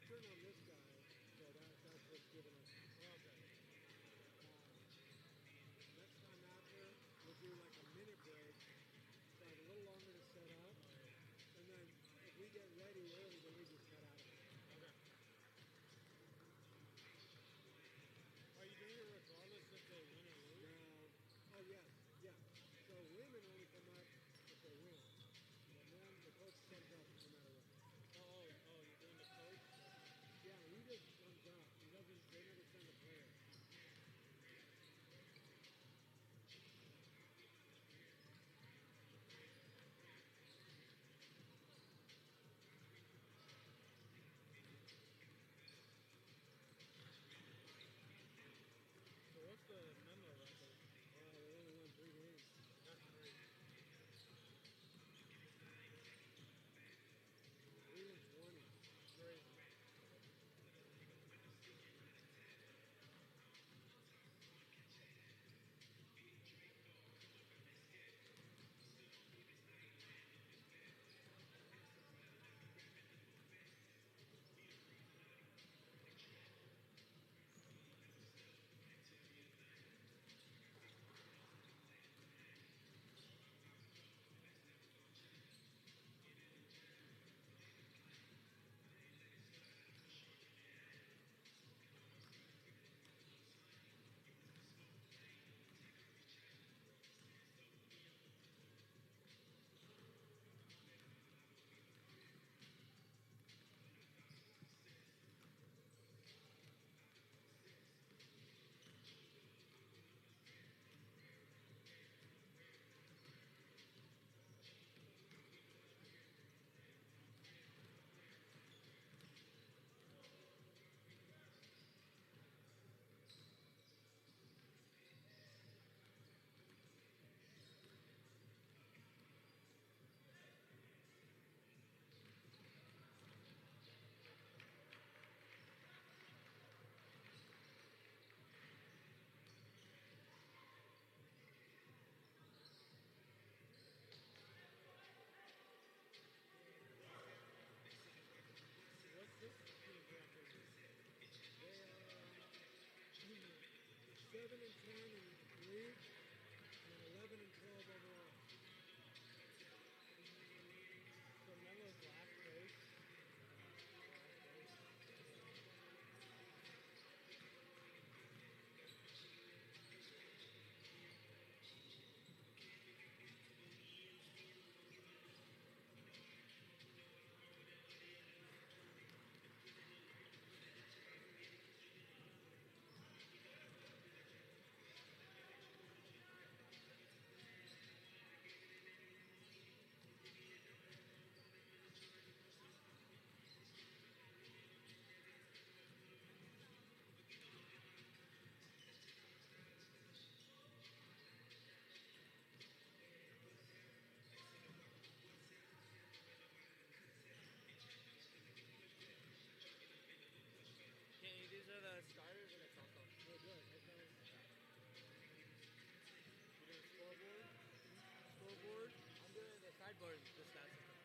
turn on this guy, so that's what's giving us. Okay. Next time after, we'll do like a minute break, so it's a little longer to set up, and then if we get ready early, then we just cut out of it. Okay. Are you doing it regardless if they win or lose? Now, oh yes, yeah. So women only come up if they win. But men, the coach comes up no matter what. Oh, you're doing the coach? Yeah, he just comes up. He doesn't. They never send a player. So what's the Menlo record? They only won 3 games. That's great. 3-20. Crazy. What's this team's record? They are 7-10 in league and 11-12 overall. So Menlo's last place. Okay, these are the starters and it's also. Oh, good. Okay. You doing scoreboard? Scoreboard? I'm doing the sideboard, the stats system.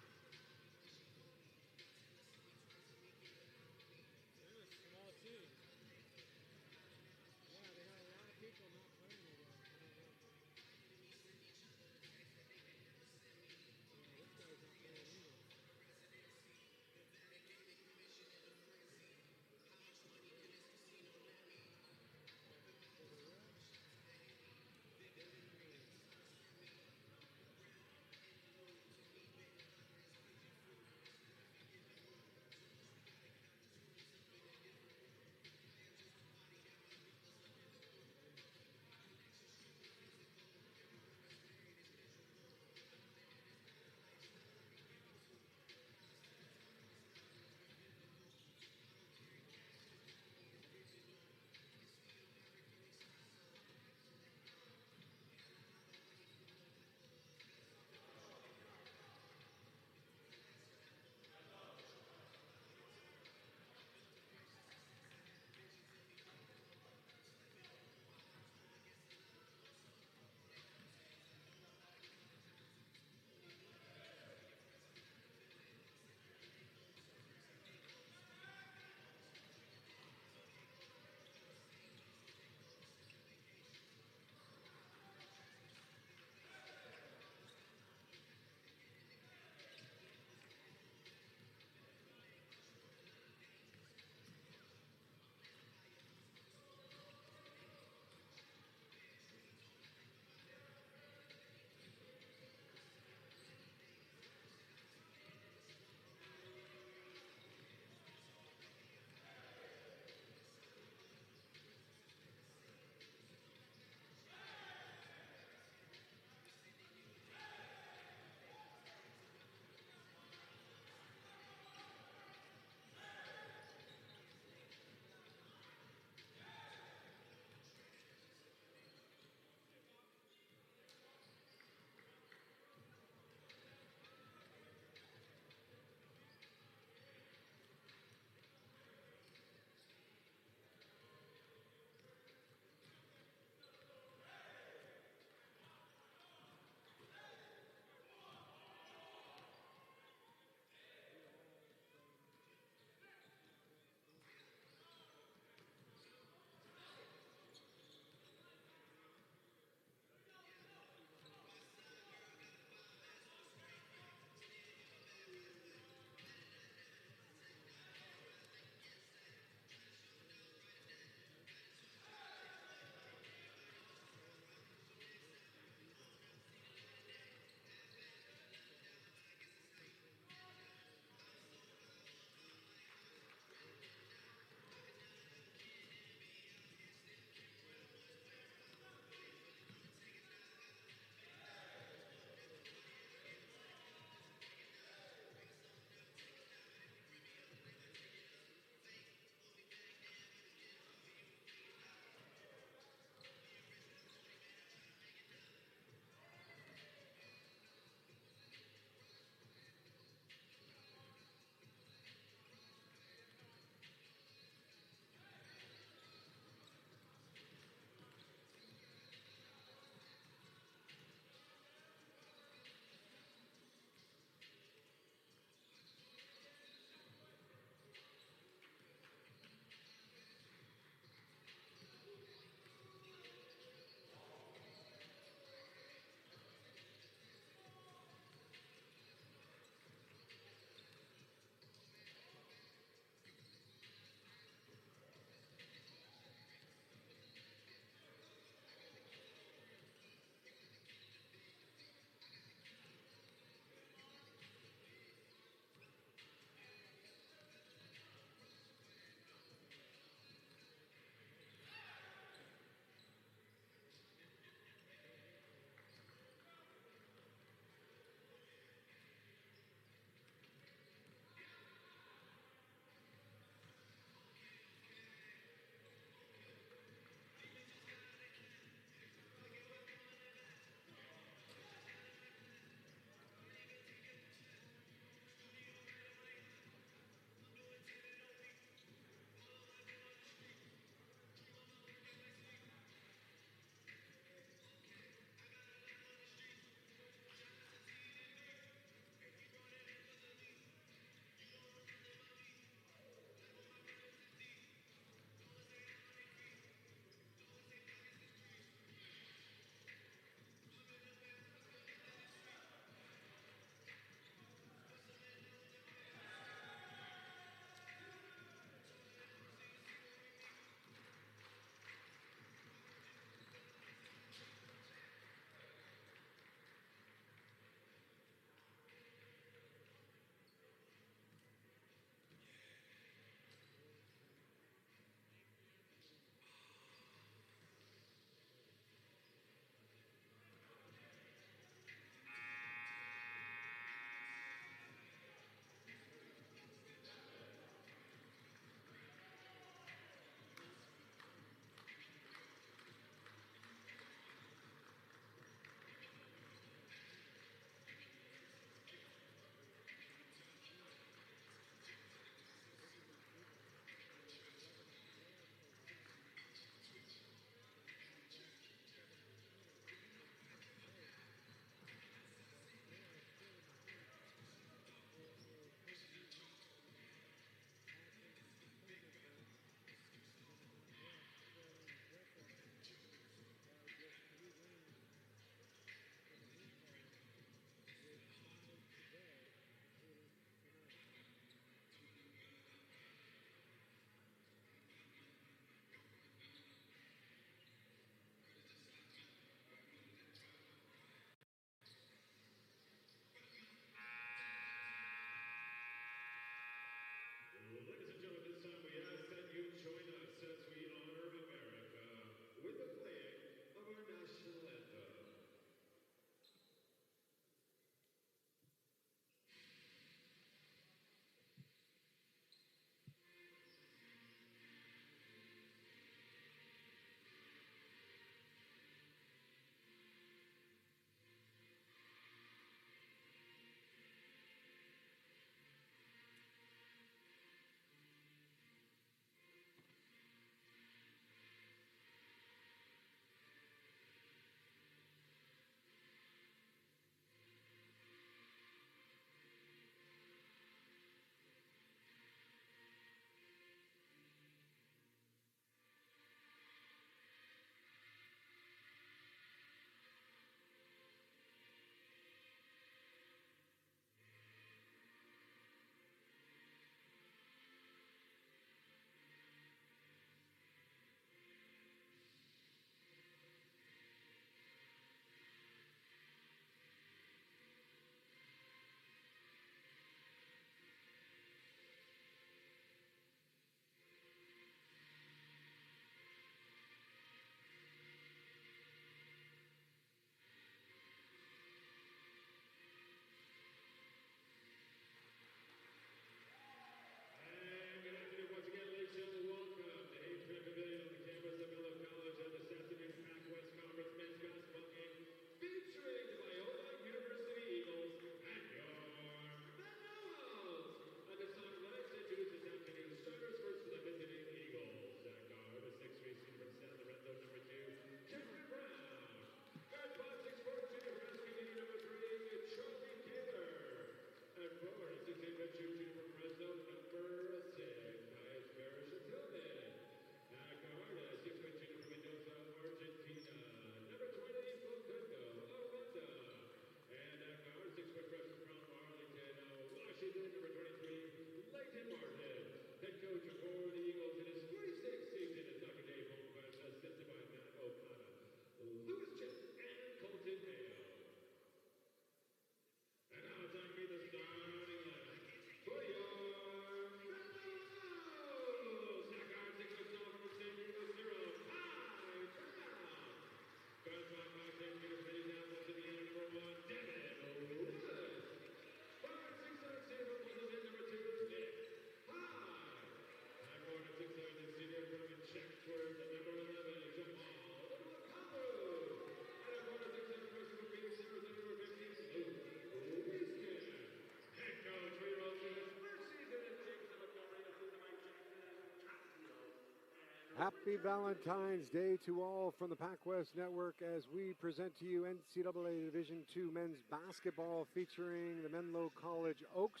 Happy Valentine's Day to all from the Pac-West Network as we present to you NCAA Division II men's basketball featuring the Menlo College Oaks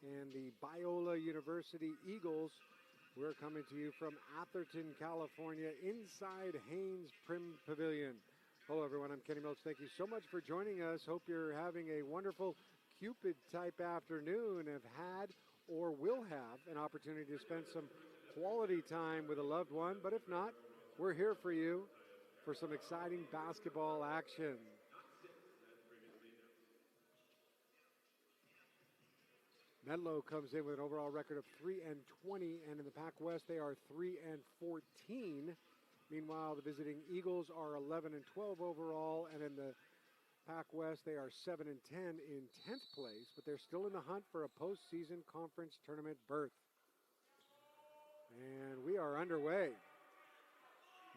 and the Biola University Eagles. We're coming to you from Atherton, California, inside Haynes Prim Pavilion. Hello, everyone. I'm Kenny Milch. Thank you so much for joining us. Hope you're having a wonderful Cupid-type afternoon, have had or will have an opportunity to spend some quality time with a loved one, but if not, we're here for you for some exciting basketball action. Menlo comes in with an overall record of 3-20, and in the Pac-West they are 3-14. Meanwhile, the visiting Eagles are 11-12 overall, and in the Pac-West they are 7-10 in 10th place, but they're still in the hunt for a postseason conference tournament berth. And we are underway.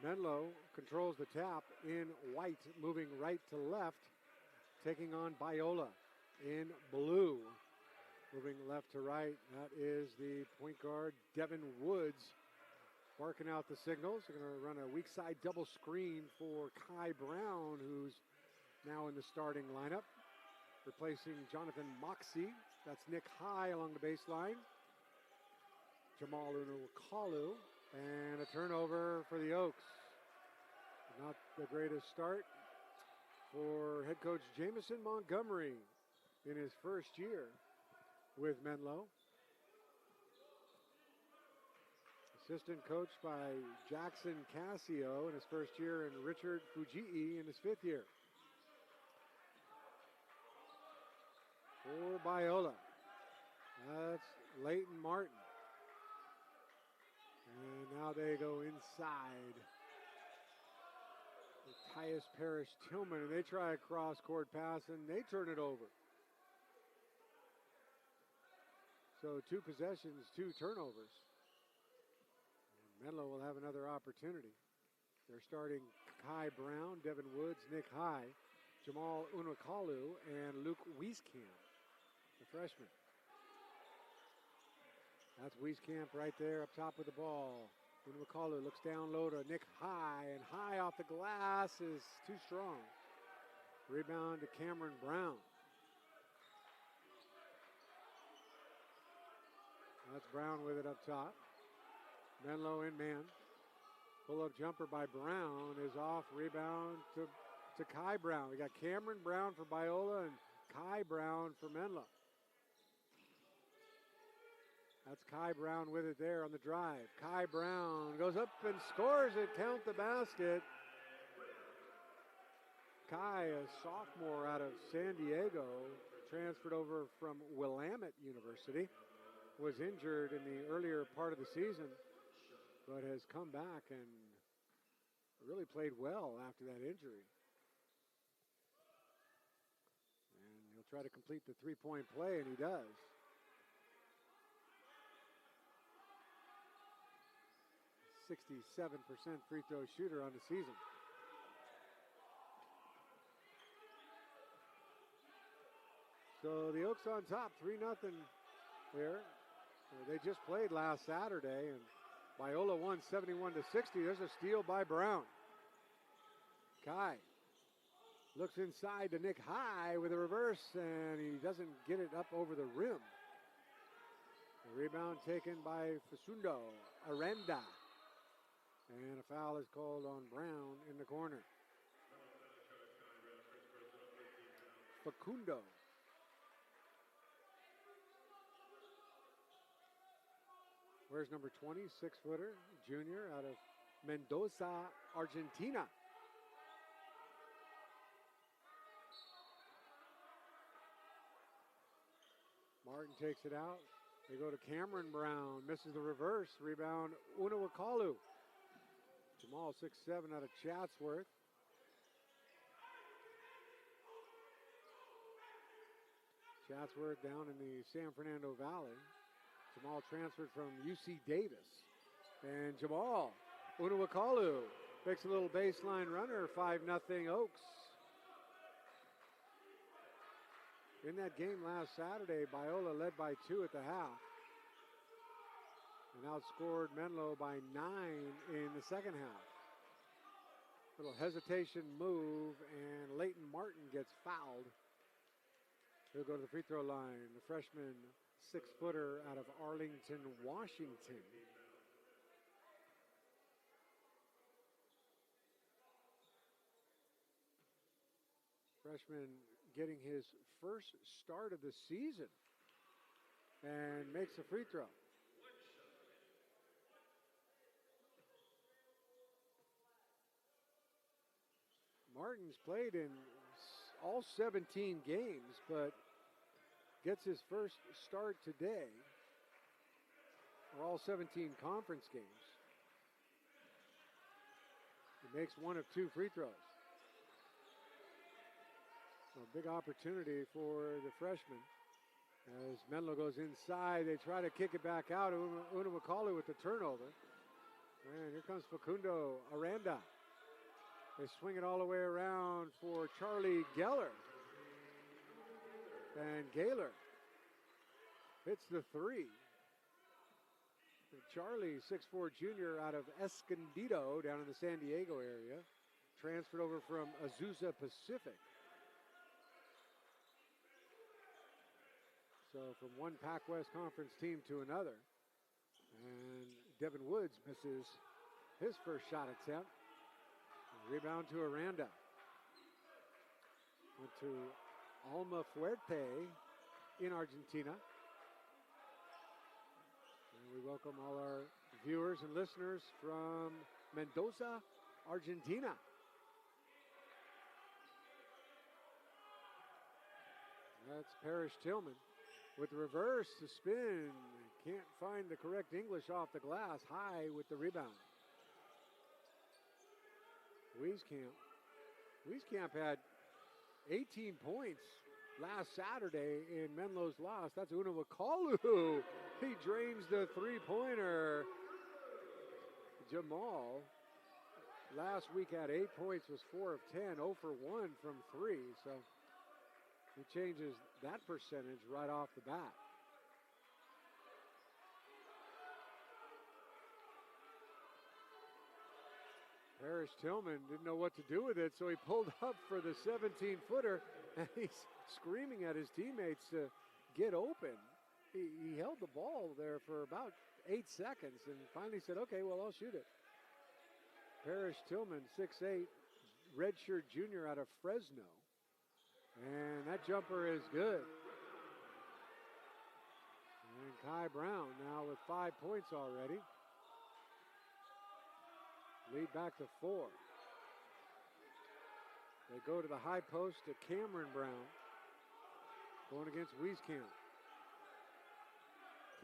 Menlo controls the tap in white, moving right to left, taking on Biola in blue, moving left to right. That is the point guard, Devin Woods, barking out the signals. They're going to run a weak side double screen for Kai Brown, who's now in the starting lineup, replacing Jonathan Moxie. That's Nick High along the baseline. Jamal Unukalu, and a turnover for the Oaks. Not the greatest start for head coach Jamison Montgomery in his first year with Menlo. Assistant coached by Jackson Cassio in his first year and Richard Fujii in his fifth year. For Biola, that's Leighton Martin. And now they go inside. Tyus Parrish Tillman, and they try a cross-court pass, and they turn it over. So 2 possessions, 2 turnovers. And Menlo will have another opportunity. They're starting Kai Brown, Devin Woods, Nick High, Jamal Unukalu, and Luke Wieskamp, the freshman. That's Wieskamp right there up top with the ball. Unukalu looks down low to Nick High, and High off the glass is too strong. Rebound to Cameron Brown. That's Brown with it up top. Menlo in man. Pull-up jumper by Brown is off. Rebound to Kai Brown. We got Cameron Brown for Biola and Kai Brown for Menlo. That's Kai Brown with it there on the drive. Kai Brown goes up and scores it. Count the basket. Kai, a sophomore out of San Diego, transferred over from Willamette University, was injured in the earlier part of the season, but has come back and really played well after that injury. And he'll try to complete the three-point play, and he does. .67% free throw shooter on the season. So the Oaks on top, 3-0 there. They just played last Saturday, and Biola won 71-60. There's a steal by Brown. Kai looks inside to Nick High with a reverse, and he doesn't get it up over the rim. The rebound taken by Facundo Aranda. And a foul is called on Brown in the corner. Facundo. Where's number 20, 6-footer, junior out of Mendoza, Argentina. Martin takes it out. They go to Cameron Brown, misses the reverse. Rebound, Unukalu. Jamal 6'7" out of Chatsworth. Chatsworth down in the San Fernando Valley. Jamal transferred from UC Davis. And Jamal Unukalu makes a little baseline runner, 5-0 Oaks. In that game last Saturday, Biola led by 2 at the half. and outscored Menlo by 9 in the second half. Little hesitation move, and Leighton Martin gets fouled. He'll go to the free throw line. The freshman 6-footer out of Arlington, Washington. Freshman getting his first start of the season and makes a free throw. Martin's played in all 17 games, but gets his first start today, or all 17 conference games. He makes one of 2 free throws. So a big opportunity for the freshman. As Menlo goes inside, they try to kick it back out. Una McCauley with the turnover. And here comes Facundo Aranda. They swing it all the way around for Charlie Geller. And Gaylor hits the 3. Charlie, 6'4" junior out of Escondido down in the San Diego area. Transferred over from Azusa Pacific. So from one Pac-West Conference team to another. And Devin Woods misses his first shot attempt. Rebound to Aranda. Went to Alma Fuerte in Argentina. And we welcome all our viewers and listeners from Mendoza, Argentina. That's Parrish Tillman. With reverse to spin. Can't find the correct English off the glass. High with the rebound. Wieskamp had 18 points last Saturday in Menlo's loss. That's Una Wakalu. He drains the 3-pointer. Jamal last week had 8 points, was 4 of 10, 0 for 1 from 3. So he changes that percentage right off the bat. Parrish Tillman didn't know what to do with it, so he pulled up for the 17-footer, and he's screaming at his teammates to get open. He held the ball there for about 8 seconds and finally said, okay, well, I'll shoot it. Parrish Tillman, 6'8", redshirt junior out of Fresno. And that jumper is good. And Kai Brown now with 5 points already. Lead back to 4. They go to the high post to Cameron Brown. Going against Wieskamp.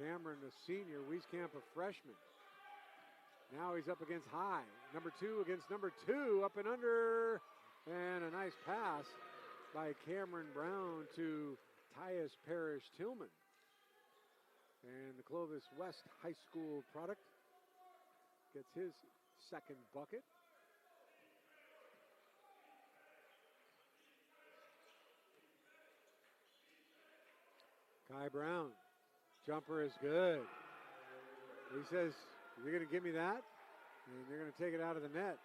Cameron, a senior, Wieskamp, a freshman. Now he's up against High. Number 2 against number 2, up and under. And a nice pass by Cameron Brown to Tyus Parrish Tillman. And the Clovis West High School product gets his second bucket. Kai Brown, jumper is good. He says, you're going to give me that, and you're going to take it out of the net.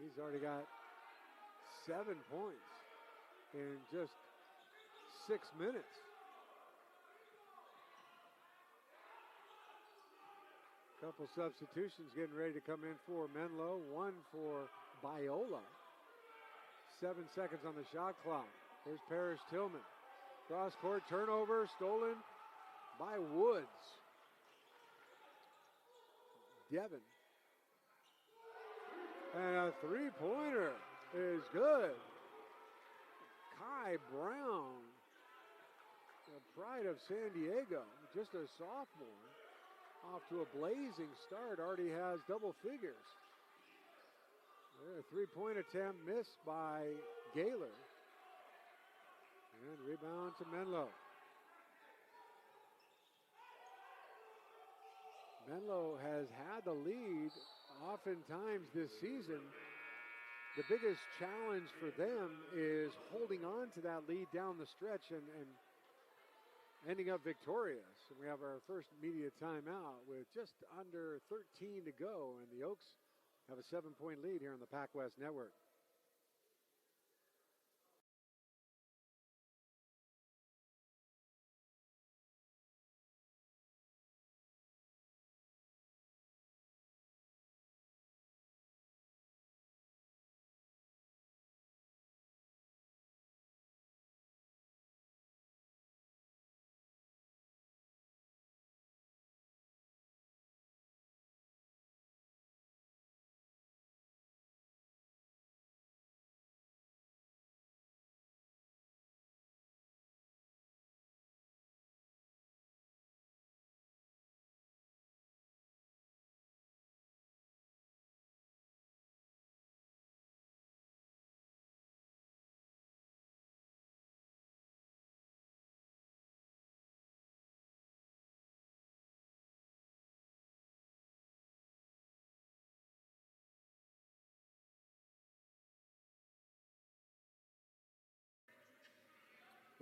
He's already got 7 points in just 6 minutes. Couple substitutions getting ready to come in for Menlo. One for Biola. 7 seconds on the shot clock. There's Parrish Tillman. Cross court turnover stolen by Woods. Devin. And a 3-pointer is good. Kai Brown, the pride of San Diego, just a sophomore. Off to a blazing start, already has double figures. A 3-point attempt missed by Gaylor. And rebound to Menlo. Menlo has had the lead oftentimes this season. The biggest challenge for them is holding on to that lead down the stretch and ending up victorious. And we have our first media timeout with just under 13 to go, and the Oaks have a 7-point lead here on the Pac West Network.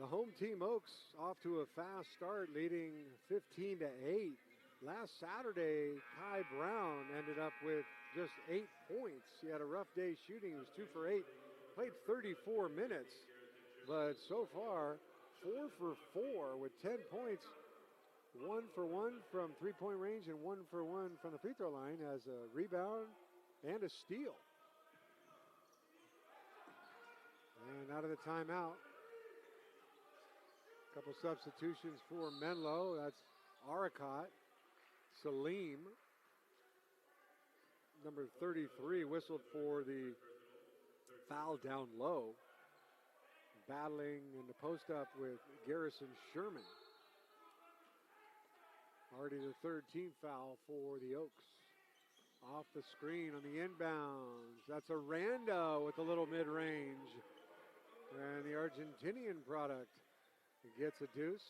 The home team Oaks off to a fast start, leading 15 to 8. Last Saturday, Kai Brown ended up with just 8 points. He had a rough day shooting. He was 2 for 8, played 34 minutes, but so far 4 for 4 with 10 points, 1 for 1 from three-point range and 1 for 1 from the free throw line, as a rebound and a steal. And out of the timeout, couple substitutions for Menlo. That's Aricott, Salim, number 33, whistled for the foul down low. Battling in the post-up with Garrison Sherman. Already the third team foul for the Oaks. Off the screen on the inbounds. That's Aranda with a little mid-range. And the Argentinian product gets a deuce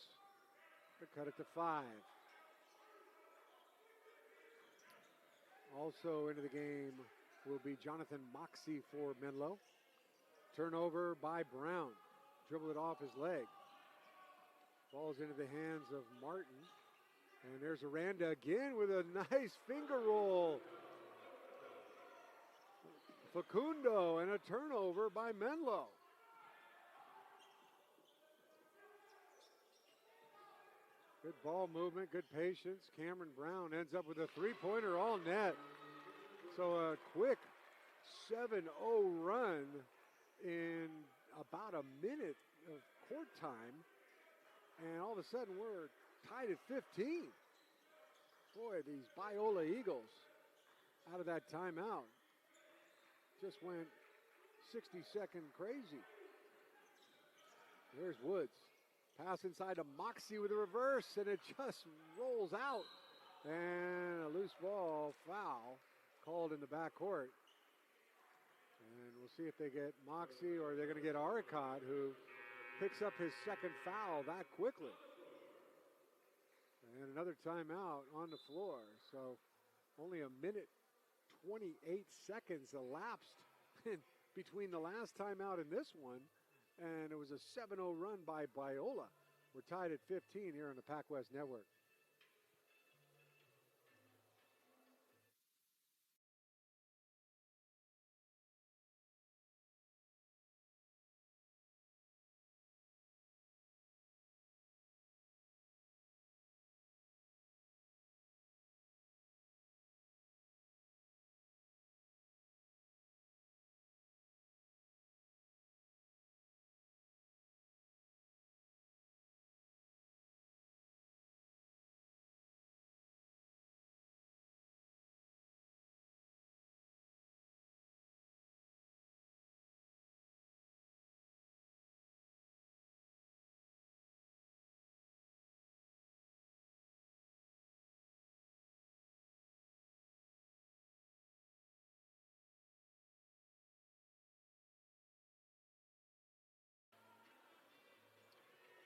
to cut it to 5. Also into the game will be Jonathan Moxie for Menlo. Turnover by Brown. Dribbled it off his leg. Falls into the hands of Martin. And there's Aranda again with a nice finger roll. Facundo, and a turnover by Menlo. Good ball movement, good patience. Cameron Brown ends up with a three-pointer all net. So a quick 7-0 run in about a minute of court time. And all of a sudden we're tied at 15. Boy, these Biola Eagles out of that timeout just went 60-second crazy. There's Woods. Pass inside to Moxie with a reverse, and it just rolls out. And a loose ball foul called in the backcourt. And we'll see if they get Moxie or they're going to get Aricott, who picks up his second foul that quickly. And another timeout on the floor. So only a minute, 28 seconds elapsed between the last timeout and this one. And it was a 7-0 run by Biola. We're tied at 15 here on the Pac West Network.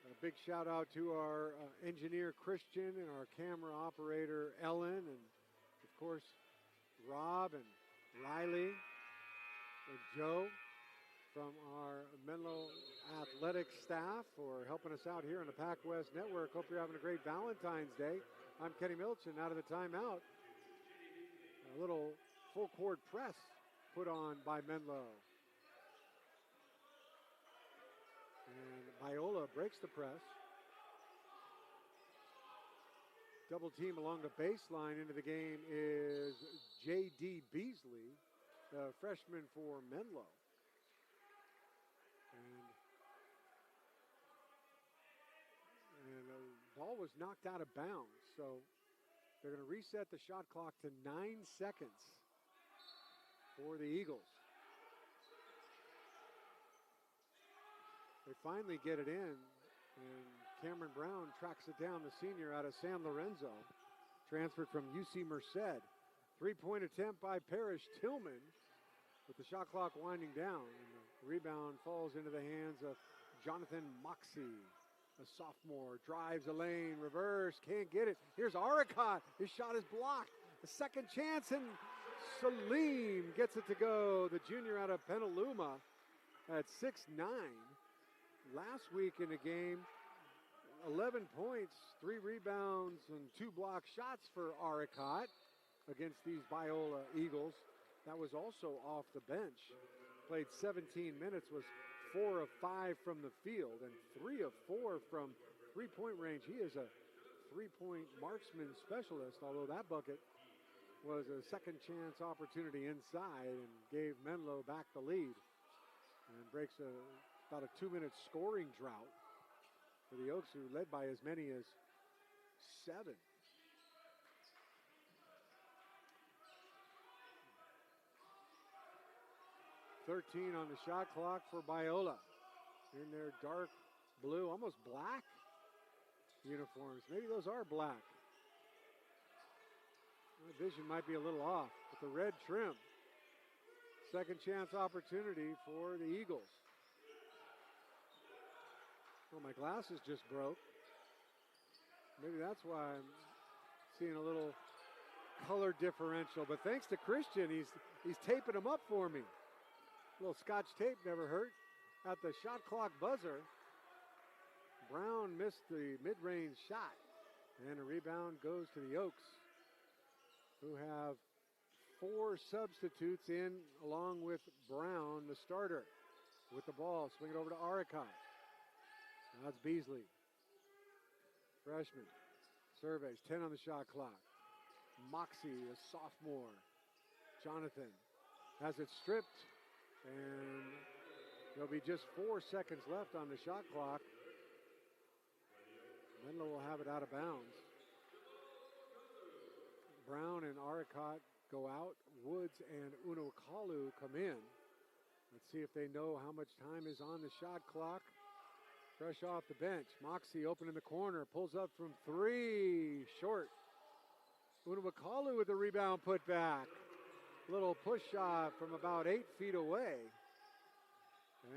A big shout out to our engineer Christian and our camera operator Ellen, and of course Rob and Riley and Joe from our Menlo athletic staff for helping us out here on the Pac West Network. Hope you're having a great Valentine's Day. I'm Kenny Milchin out of the timeout. A little full court press put on by Menlo. And Biola breaks the press. Double team along the baseline into the game is J.D. Beasley, the freshman for Menlo. And the ball was knocked out of bounds, so they're going to reset the shot clock to 9 seconds for the Eagles. They finally get it in, and Cameron Brown tracks it down, the senior out of San Lorenzo, transferred from UC Merced. Three-point attempt by Parrish Tillman with the shot clock winding down. And the rebound falls into the hands of Jonathan Moxie, a sophomore. Drives a lane, reverse, can't get it. Here's Aricott. His shot is blocked. A second chance, and Salim gets it to go. The junior out of Petaluma at 6'9". Last week in the game, 11 points, 3 rebounds, and 2 block shots for Aricott against these Biola Eagles. That was also off the bench. Played 17 minutes, was 4 of 5 from the field, and 3 of 4 from three-point range. He is a three-point marksman specialist, although that bucket was a second chance opportunity inside and gave Menlo back the lead. And breaks about a 2-minute scoring drought for the Oaks, who led by as many as 7. .13 on the shot clock for Biola in their dark blue, almost black uniforms. Maybe those are black. My vision might be a little off, but the red trim. Second chance opportunity for the Eagles. Well, my glasses just broke. Maybe that's why I'm seeing a little color differential. But thanks to Christian, he's taping them up for me. A little Scotch tape never hurt. At the shot clock buzzer, Brown missed the mid-range shot. And a rebound goes to the Oaks, who have 4 substitutes in along with Brown, the starter, with the ball. Swing it over to Aricott. Now that's Beasley. Freshman. Surveys, 10 on the shot clock. Moxie, a sophomore. Jonathan has it stripped, and there'll be just 4 seconds left on the shot clock. Menlo will have it out of bounds. Brown and Aricott go out. Woods and Unokalu come in. Let's see if they know how much time is on the shot clock. Fresh off the bench. Moxie open in the corner. Pulls up from 3. Short. Unokalu with the rebound put back. Little push shot from about 8 feet away.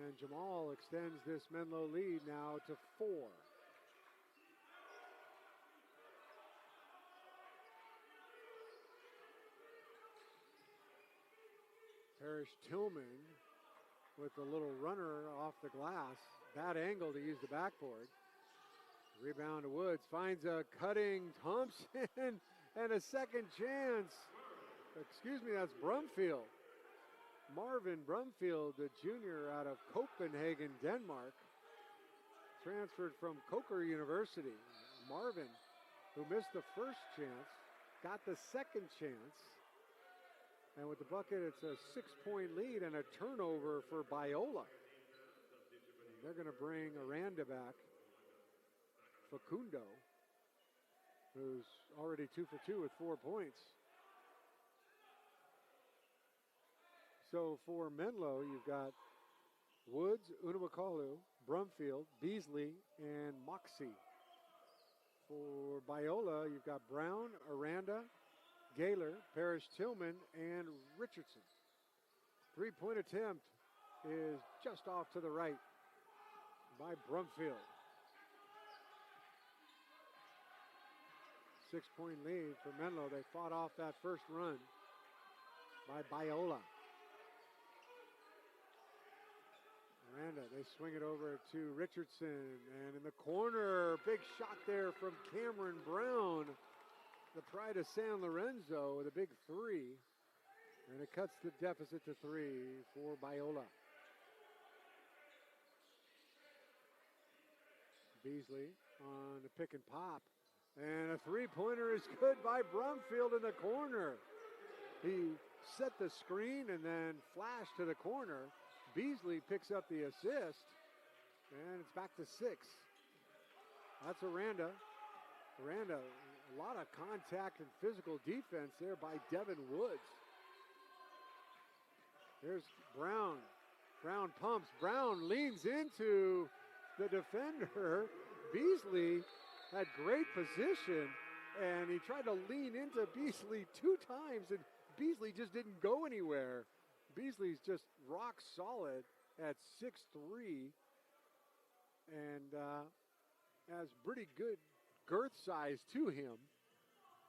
And Jamal extends this Menlo lead now to 4. Parrish Tillman with a little runner off the glass. Bad angle to use the backboard. Rebound to Woods. Finds a cutting Thompson and a second chance. Excuse me, that's Brumfield. Marvin Brumfield, the junior out of Copenhagen, Denmark. Transferred from Coker University. Marvin, who missed the first chance, got the second chance. And with the bucket, it's a 6-point lead and a turnover for Biola. And they're going to bring Aranda back. Facundo, who's already 2 for 2 with 4 points. So for Menlo, you've got Woods, Unokalu, Brumfield, Beasley, and Moxie. For Biola, you've got Brown, Aranda, Gaylor, Parrish Tillman, and Richardson. 3-point attempt is just off to the right by Brumfield. 6-point lead for Menlo. They fought off that first run by Biola. Randa, they swing it over to Richardson. And in the corner, big shot there from Cameron Brown. The pride of San Lorenzo with a big three. And it cuts the deficit to 3 for Biola. Beasley on the pick and pop. And a three-pointer is good by Brumfield in the corner. He set the screen and then flashed to the corner. Beasley picks up the assist. And it's back to 6. That's Aranda. Aranda, a lot of contact and physical defense there by Devin Woods. There's Brown. Brown pumps. Brown leans into the defender. Beasley had great position, and he tried to lean into Beasley 2 times, and Beasley just didn't go anywhere. Beasley's just rock solid at 6'3", and has pretty good girth size to him,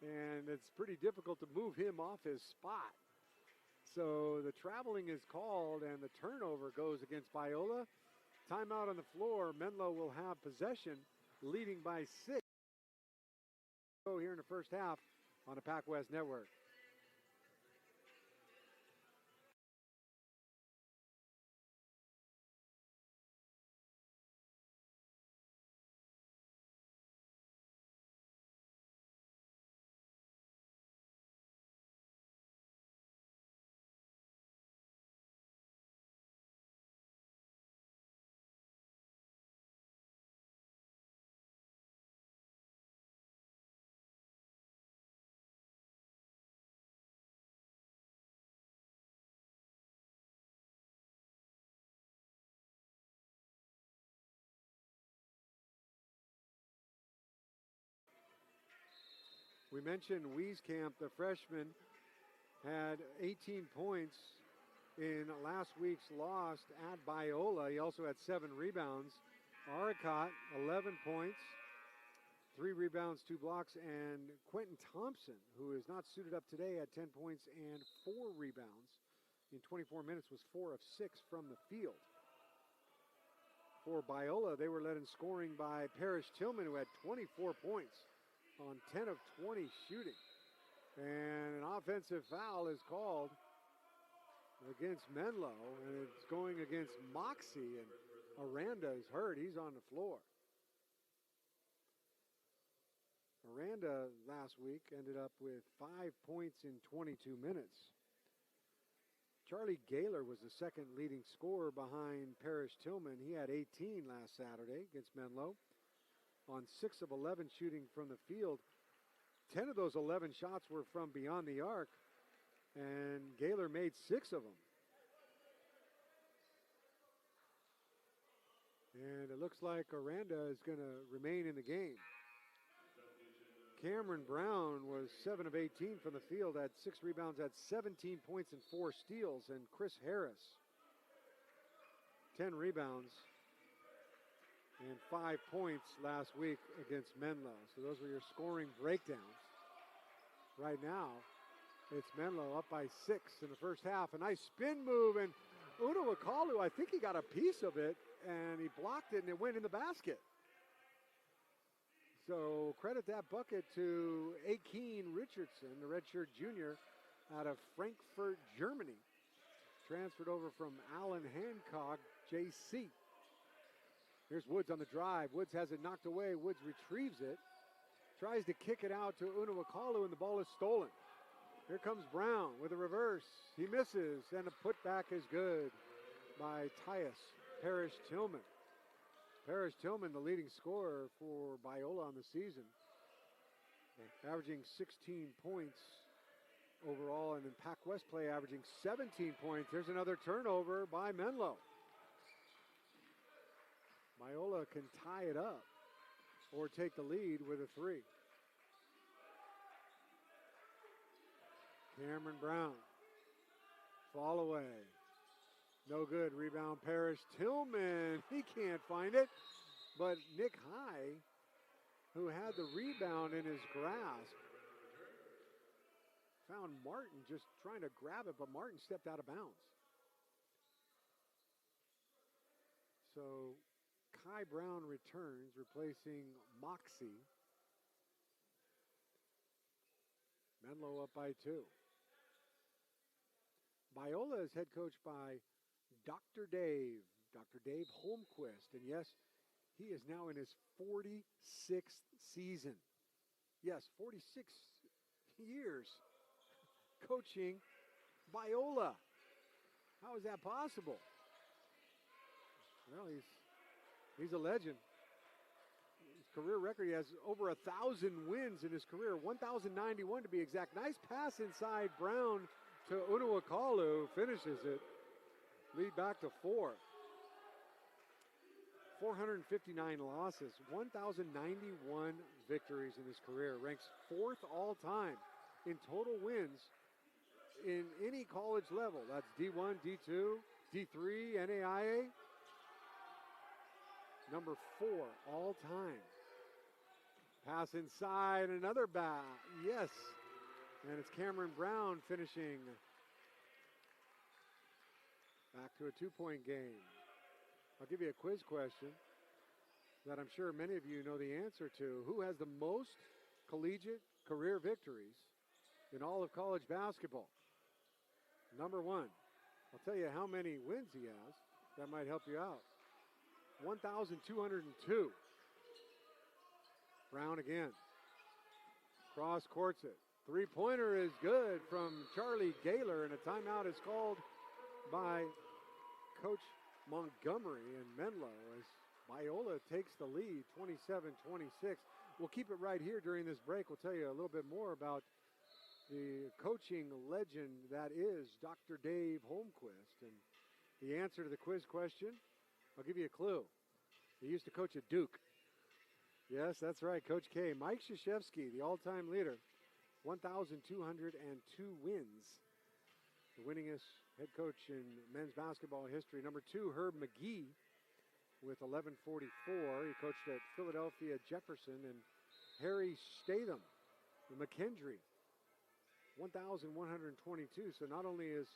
and it's pretty difficult to move him off his spot. So the traveling is called, and the turnover goes against Biola. Timeout on the floor. Menlo will have possession, leading by 6. Go here in the first half on the Pac West Network. We mentioned Wieskamp, the freshman, had 18 points in last week's loss at Biola. He also had 7 rebounds. Arcot, 11 points, 3 rebounds, 2 blocks, and Quentin Thompson, who is not suited up today, had 10 points and 4 rebounds. In 24 minutes was 4 of 6 from the field. For Biola, they were led in scoring by Parrish Tillman, who had 24 points on 10 of 20 shooting. And an offensive foul is called against Menlo, and it's going against Moxie, and Aranda is hurt. He's on the floor. Aranda last week ended up with 5 points in 22 minutes. Charlie Gaylor was the second leading scorer behind Parrish Tillman. He had 18 last Saturday against Menlo on 6 of 11 shooting from the field. 10 of those 11 shots were from beyond the arc, and Gaylor made 6 of them. And it looks like Aranda is going to remain in the game. Cameron Brown was 7 of 18 from the field, had 6 rebounds, had 17 points and 4 steals. And Chris Harris, 10 rebounds and 5 points last week against Menlo. So those were your scoring breakdowns. Right now, it's Menlo up by 6 in the first half. A nice spin move, and Uno Wakalu, I think he got a piece of it, and he blocked it, and it went in the basket. So credit that bucket to Akeen Richardson, the redshirt junior out of Frankfurt, Germany. Transferred over from Allen Hancock, JC. Here's Woods on the drive. Woods has it knocked away. Woods retrieves it. Tries to kick it out to Uno Wakalu, and the ball is stolen. Here comes Brown with a reverse. He misses, and a putback is good by Tyus Parrish Tillman. Parrish Tillman, the leading scorer for Biola on the season, averaging 16 points overall, and in Pac West play averaging 17 points. There's another turnover by Menlo. Biola can tie it up or take the lead with a 3. Cameron Brown, fall away. No good. Rebound Parrish Tillman. He can't find it. But Nick High, who had the rebound in his grasp, found Martin just trying to grab it, but Martin stepped out of bounds. So Kai Brown returns, replacing Moxie. Menlo up by 2. Biola is head coached by Dr. Dave Holmquist. And yes, he is now in his 46th season. Yes, 46 years coaching Biola. How is that possible? Well, he's a legend. His career record, he has over 1,000 wins in his career, 1,091 to be exact. Nice pass inside Brown to Unuakalu, finishes it. Lead back to 4. 459 losses, 1,091 victories in his career. Ranks 4th all time in total wins in any college level. That's D1, D2, D3, NAIA. Number 4 all time. Pass inside, another bat. Yes. And it's Cameron Brown finishing. Back to a 2-point game. I'll give you a quiz question that I'm sure many of you know the answer to. Who has the most collegiate career victories in all of college basketball? Number 1. I'll tell you how many wins he has. That might help you out. 1,202. Brown again. Cross courts it. Three-pointer is good from Charlie Gaylor, and a timeout is called by Coach Montgomery and Menlo as Biola takes the lead, 27-26. We'll keep it right here during this break. We'll tell you a little bit more about the coaching legend that is Dr. Dave Holmquist. And the answer to the quiz question, I'll give you a clue. He used to coach at Duke. Yes, that's right, Coach K. Mike Krzyzewski, the all-time leader, 1,202 wins. The winningest head coach in men's basketball history. Number 2, Herb McGee with 1144. He coached at Philadelphia Jefferson, and Harry Statham, the McKendree, 1,122. So not only is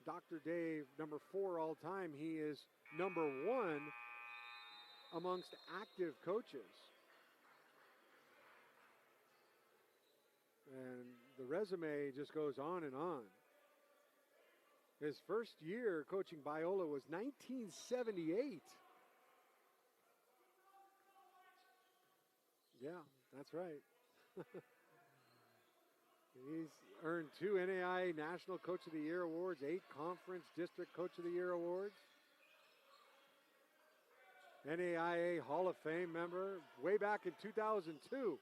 Dr. Dave number 4 all time, he is number 1 amongst active coaches. And the resume just goes on and on. His first year coaching Biola was 1978. Yeah, that's right. He's earned 2 NAIA National Coach of the Year awards, 8 Conference District Coach of the Year awards. NAIA Hall of Fame member way back in 2002.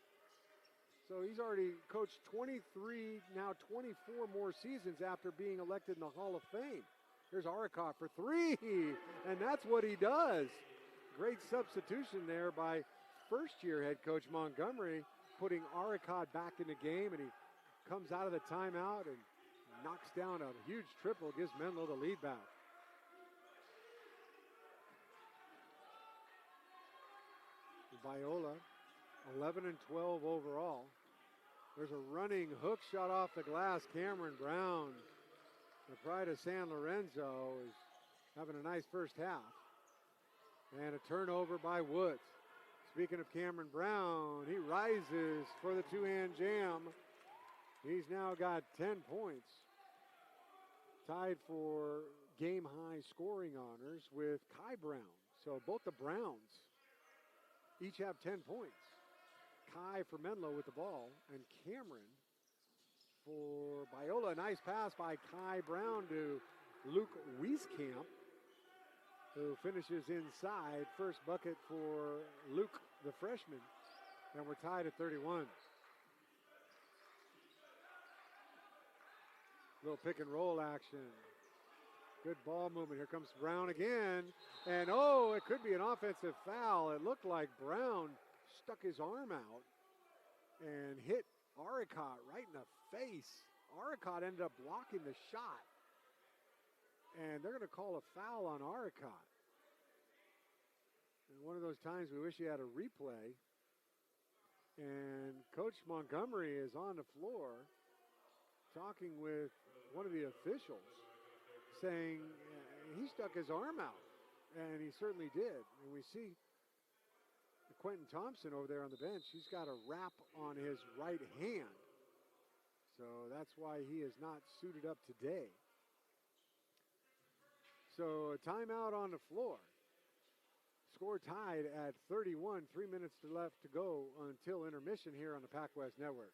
So he's already coached 23, now 24 more seasons after being elected in the Hall of Fame. Here's Aricott for 3, and that's what he does. Great substitution there by first-year head coach Montgomery, putting Aricott back in the game, and he comes out of the timeout and knocks down a huge triple, gives Menlo the lead back. Biola, 11 and 12 overall. There's a running hook shot off the glass. Cameron Brown, the pride of San Lorenzo, is having a nice first half. And a turnover by Woods. Speaking of Cameron Brown, he rises for the two-hand jam. He's now got 10 points. Tied for game-high scoring honors with Kai Brown. So both the Browns each have 10 points. Kai for Menlo with the ball, and Cameron for Biola. A nice pass by Kai Brown to Luke Wieskamp, who finishes inside. First bucket for Luke, the freshman, and we're tied at 31. Little pick and roll action. Good ball movement. Here comes Brown again. And oh, it could be an offensive foul. It looked like Brown stuck his arm out and hit Aricott right in the face. Aricott ended up blocking the shot. And they're going to call a foul on Aricott. And one of those times we wish he had a replay. And Coach Montgomery is on the floor talking with one of the officials, saying he stuck his arm out And he certainly did. And we see Quentin Thompson over there on the bench. He's got a wrap on his right hand. So that's why he is not suited up today. So a timeout on the floor. Score tied at 31, 3 minutes left to go until intermission here on the Pac West Network.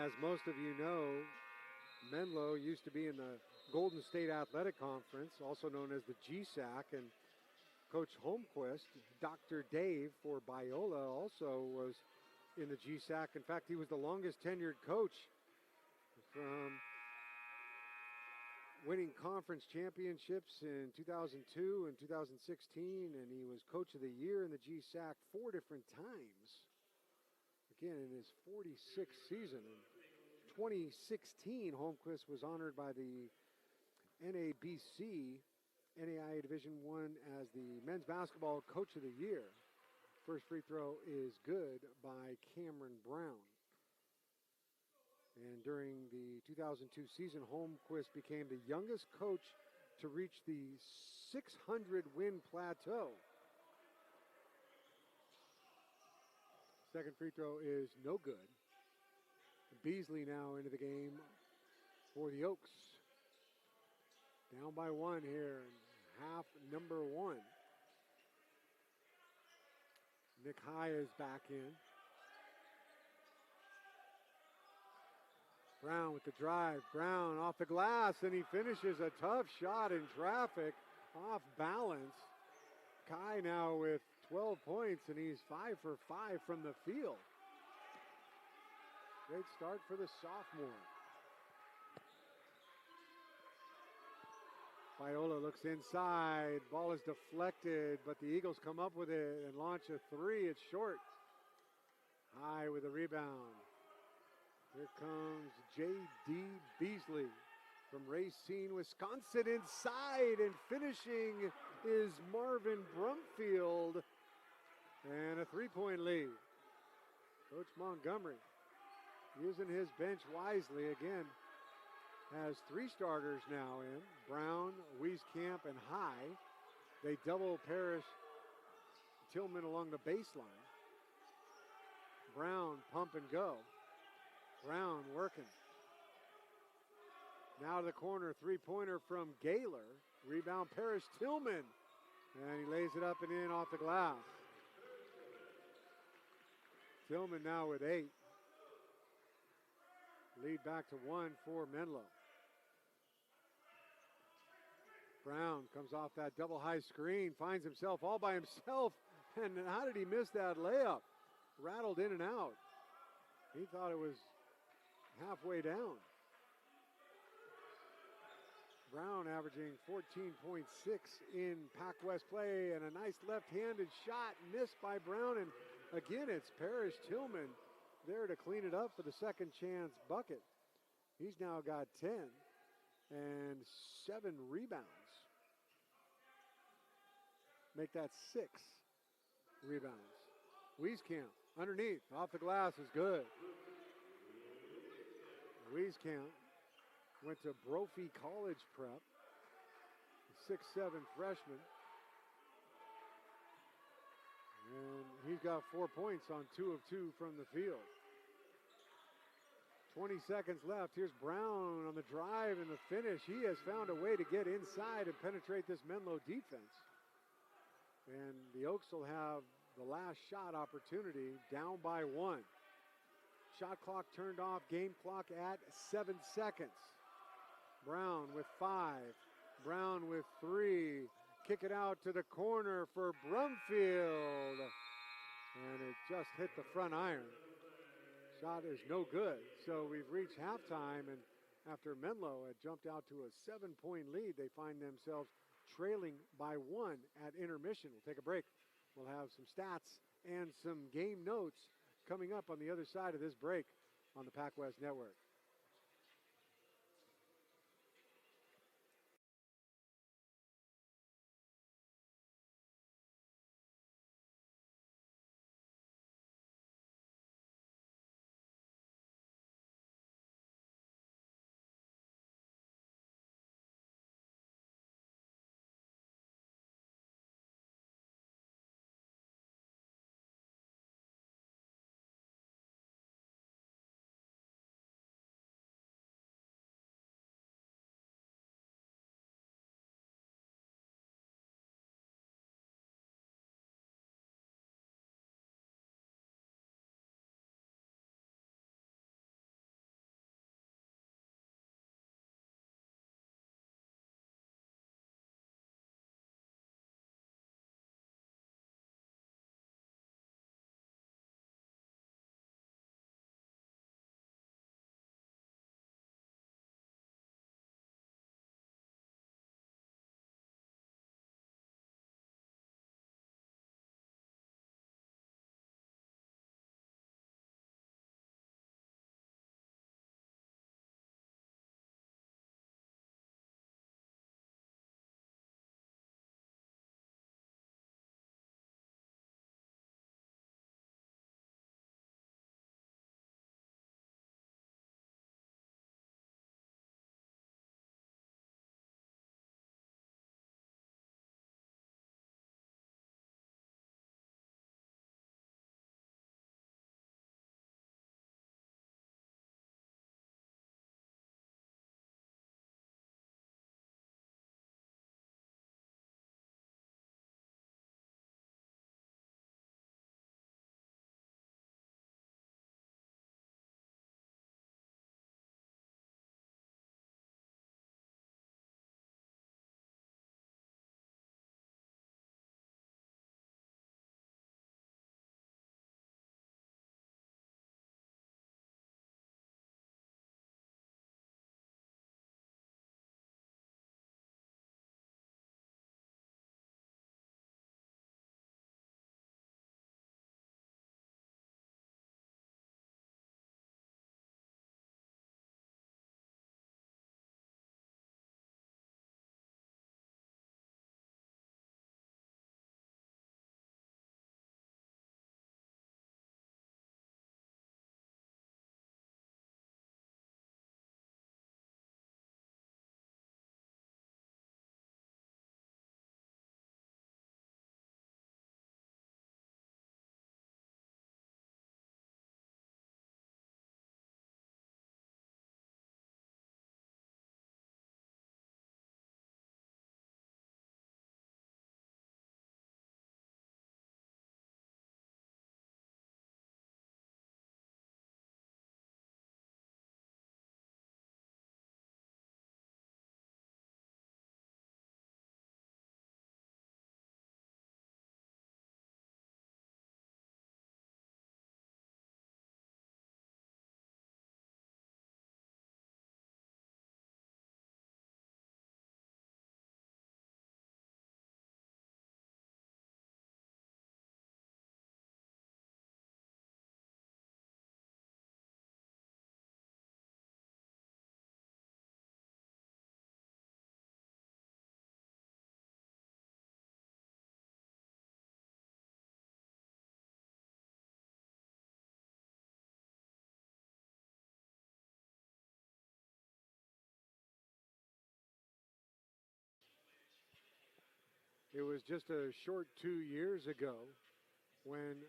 As most of you know, Menlo used to be in the Golden State Athletic Conference, also known as the GSAC, and Coach Holmquist, Dr. Dave for Biola, also was in the GSAC. In fact, he was the longest tenured coach, from winning conference championships in 2002 and 2016, and he was Coach of the Year in the GSAC 4 different times. Again, in his 46th season. In 2016, Holmquist was honored by the NABC, NAIA Division I, as the Men's Basketball Coach of the Year. First free throw is good by Cameron Brown. And during the 2002 season, Holmquist became the youngest coach to reach the 600-win plateau. Second free throw is no good. Beasley now into the game for the Oaks. Down by 1 here in half number 1. Nick High is back in. Brown with the drive. Brown off the glass, and he finishes a tough shot in traffic off balance. Kai now with 12 points, and he's 5 for 5 from the field. Great start for the sophomore. Biola looks inside. Ball is deflected, but the Eagles come up with it and launch a 3. It's short. High with a rebound. Here comes J.D. Beasley from Racine, Wisconsin, inside, and finishing is Marvin Brumfield. And a 3-point lead. Coach Montgomery, using his bench wisely, again, has 3 starters now in. Brown, Wieskamp, and High. They double Parrish Tillman along the baseline. Brown, pump and go. Brown working. Now to the corner, 3-pointer from Gaylor. Rebound Parrish Tillman. And he lays it up and in off the glass. Tillman now with 8. Lead back to 1 for Menlo. Brown comes off that double high screen, finds himself all by himself. And how did he miss that layup? Rattled in and out. He thought it was halfway down. Brown averaging 14.6 in Pac West play, and a nice left-handed shot missed by Brown. And again, it's Parrish Tillman there to clean it up for the second chance bucket. He's now got 10 and 7 rebounds. Make that 6 rebounds. Wieskamp underneath, off the glass is good. Wieskamp went to Brophy College Prep, 6'7" freshman. And he's got 4 points on 2 of 2 from the field. 20 seconds left. Here's Brown on the drive and the finish. He has found a way to get inside and penetrate this Menlo defense. And the Oaks will have the last shot opportunity, down by 1. Shot clock turned off, game clock at 7 seconds. Brown with 5. Brown with 3. Kick it out to the corner for Brumfield. And it just hit the front iron. Shot is no good. So we've reached halftime, and after Menlo had jumped out to a 7-point lead, they find themselves trailing by 1 at intermission. We'll take a break. We'll have some stats and some game notes coming up on the other side of this break on the Pac West Network. It was just a short 2 years ago when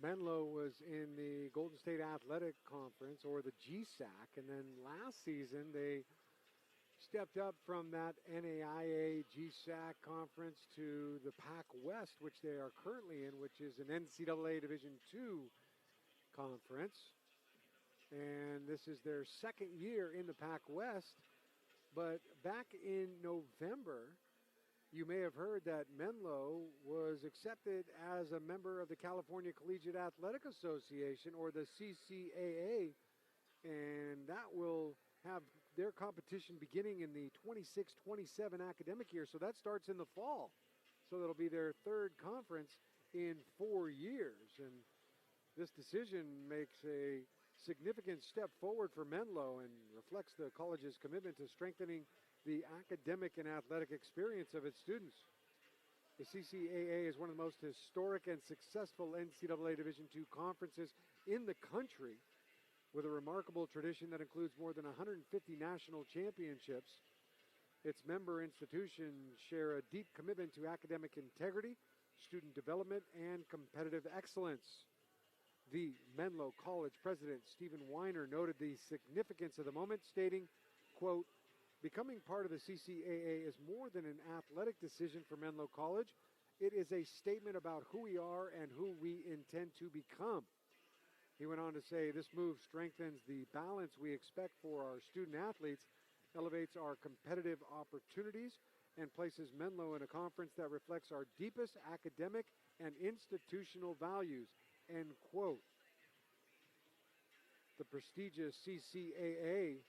Menlo was in the Golden State Athletic Conference, or the GSAC, and then last season they stepped up from that NAIA GSAC conference to the Pac West, which they are currently in, which is an NCAA Division II conference. And this is their second year in the Pac West. But back in November, you may have heard that Menlo was accepted as a member of the California Collegiate Athletic Association, or the CCAA, and that will have their competition beginning in the 26-27 academic year. So that starts in the fall. So that'll be their third conference in 4 years. And this decision makes a significant step forward for Menlo and reflects the college's commitment to strengthening the academic and athletic experience of its students. The CCAA is one of the most historic and successful NCAA Division II conferences in the country, with a remarkable tradition that includes more than 150 national championships. Its member institutions share a deep commitment to academic integrity, student development, and competitive excellence. The Menlo College president, Stephen Weiner, noted the significance of the moment, stating, quote, "Becoming part of the CCAA is more than an athletic decision for Menlo College. It is a statement about who we are and who we intend to become." He went on to say, "This move strengthens the balance we expect for our student athletes, elevates our competitive opportunities, and places Menlo in a conference that reflects our deepest academic and institutional values," end quote. The prestigious CCAA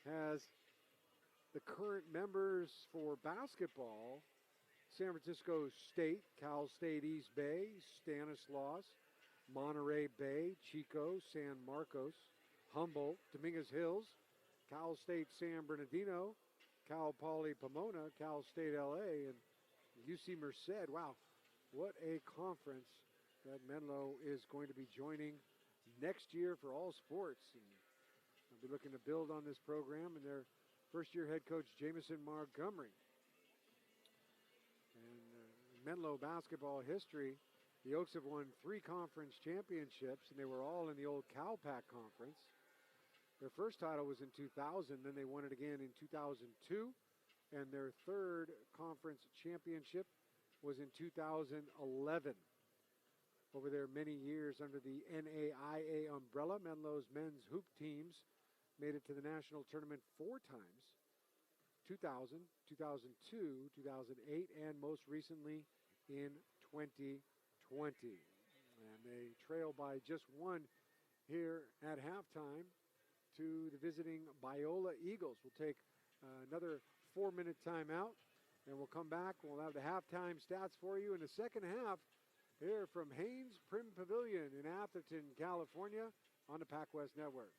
has the current members for basketball: San Francisco State, Cal State East Bay, Stanislaus, Monterey Bay, Chico, San Marcos, Humboldt, Dominguez Hills, Cal State San Bernardino, Cal Poly Pomona, Cal State LA, and UC Merced. Wow, what a conference that Menlo is going to be joining next year for all sports. And they'll be looking to build on this program and their first-year head coach, Jamison Montgomery. And Menlo basketball history, the Oaks have won 3 conference championships, and they were all in the old CalPAC conference. Their first title was in 2000, then they won it again in 2002, and their third conference championship was in 2011. Over their many years under the NAIA umbrella, Menlo's men's hoop teams made it to the national tournament 4 times: 2000, 2002, 2008, and most recently in 2020. And they trail by just 1 here at halftime to the visiting Biola Eagles. We'll take another 4-minute timeout, and we'll come back. We'll have the halftime stats for you in the second half here from Haynes Prim Pavilion in Atherton, California, on the PacWest Network.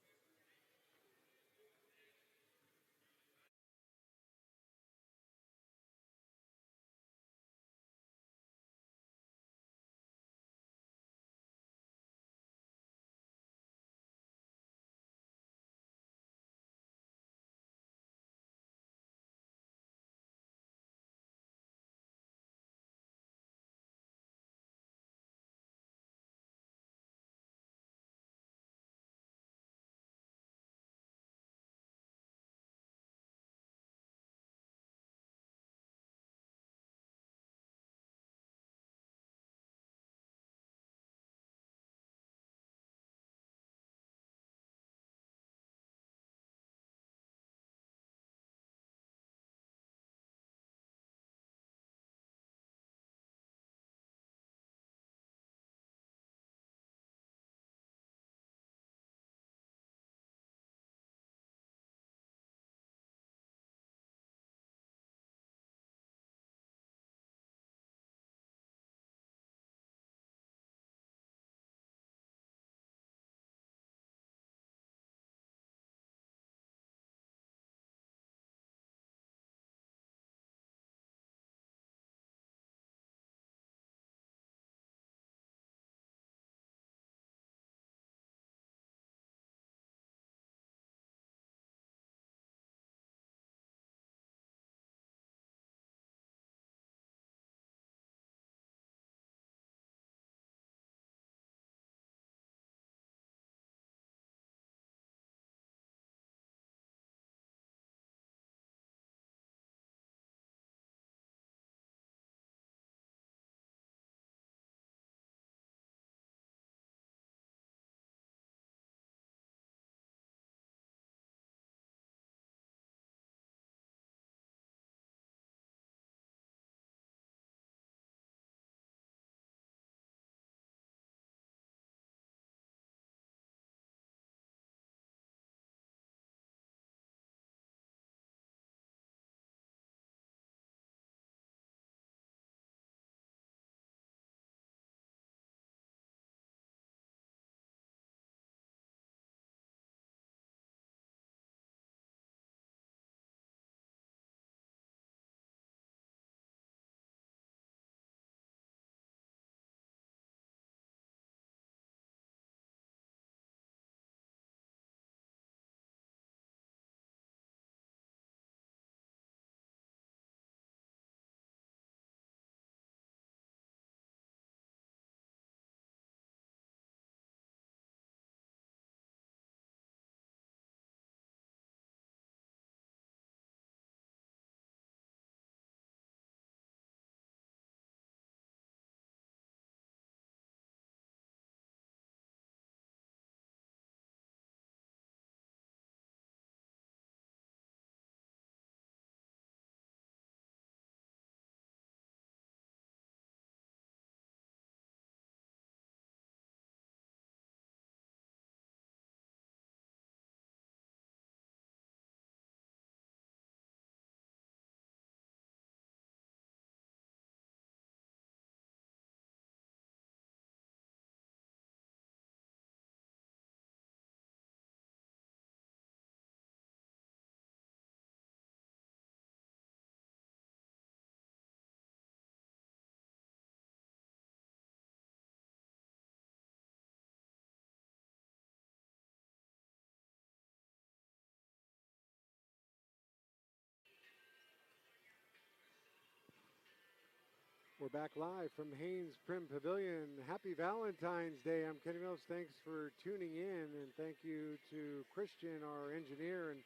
We're back live from Haynes Prim Pavilion. Happy Valentine's Day. I'm Kenny Mills. Thanks for tuning in, and thank you to Christian, our engineer, and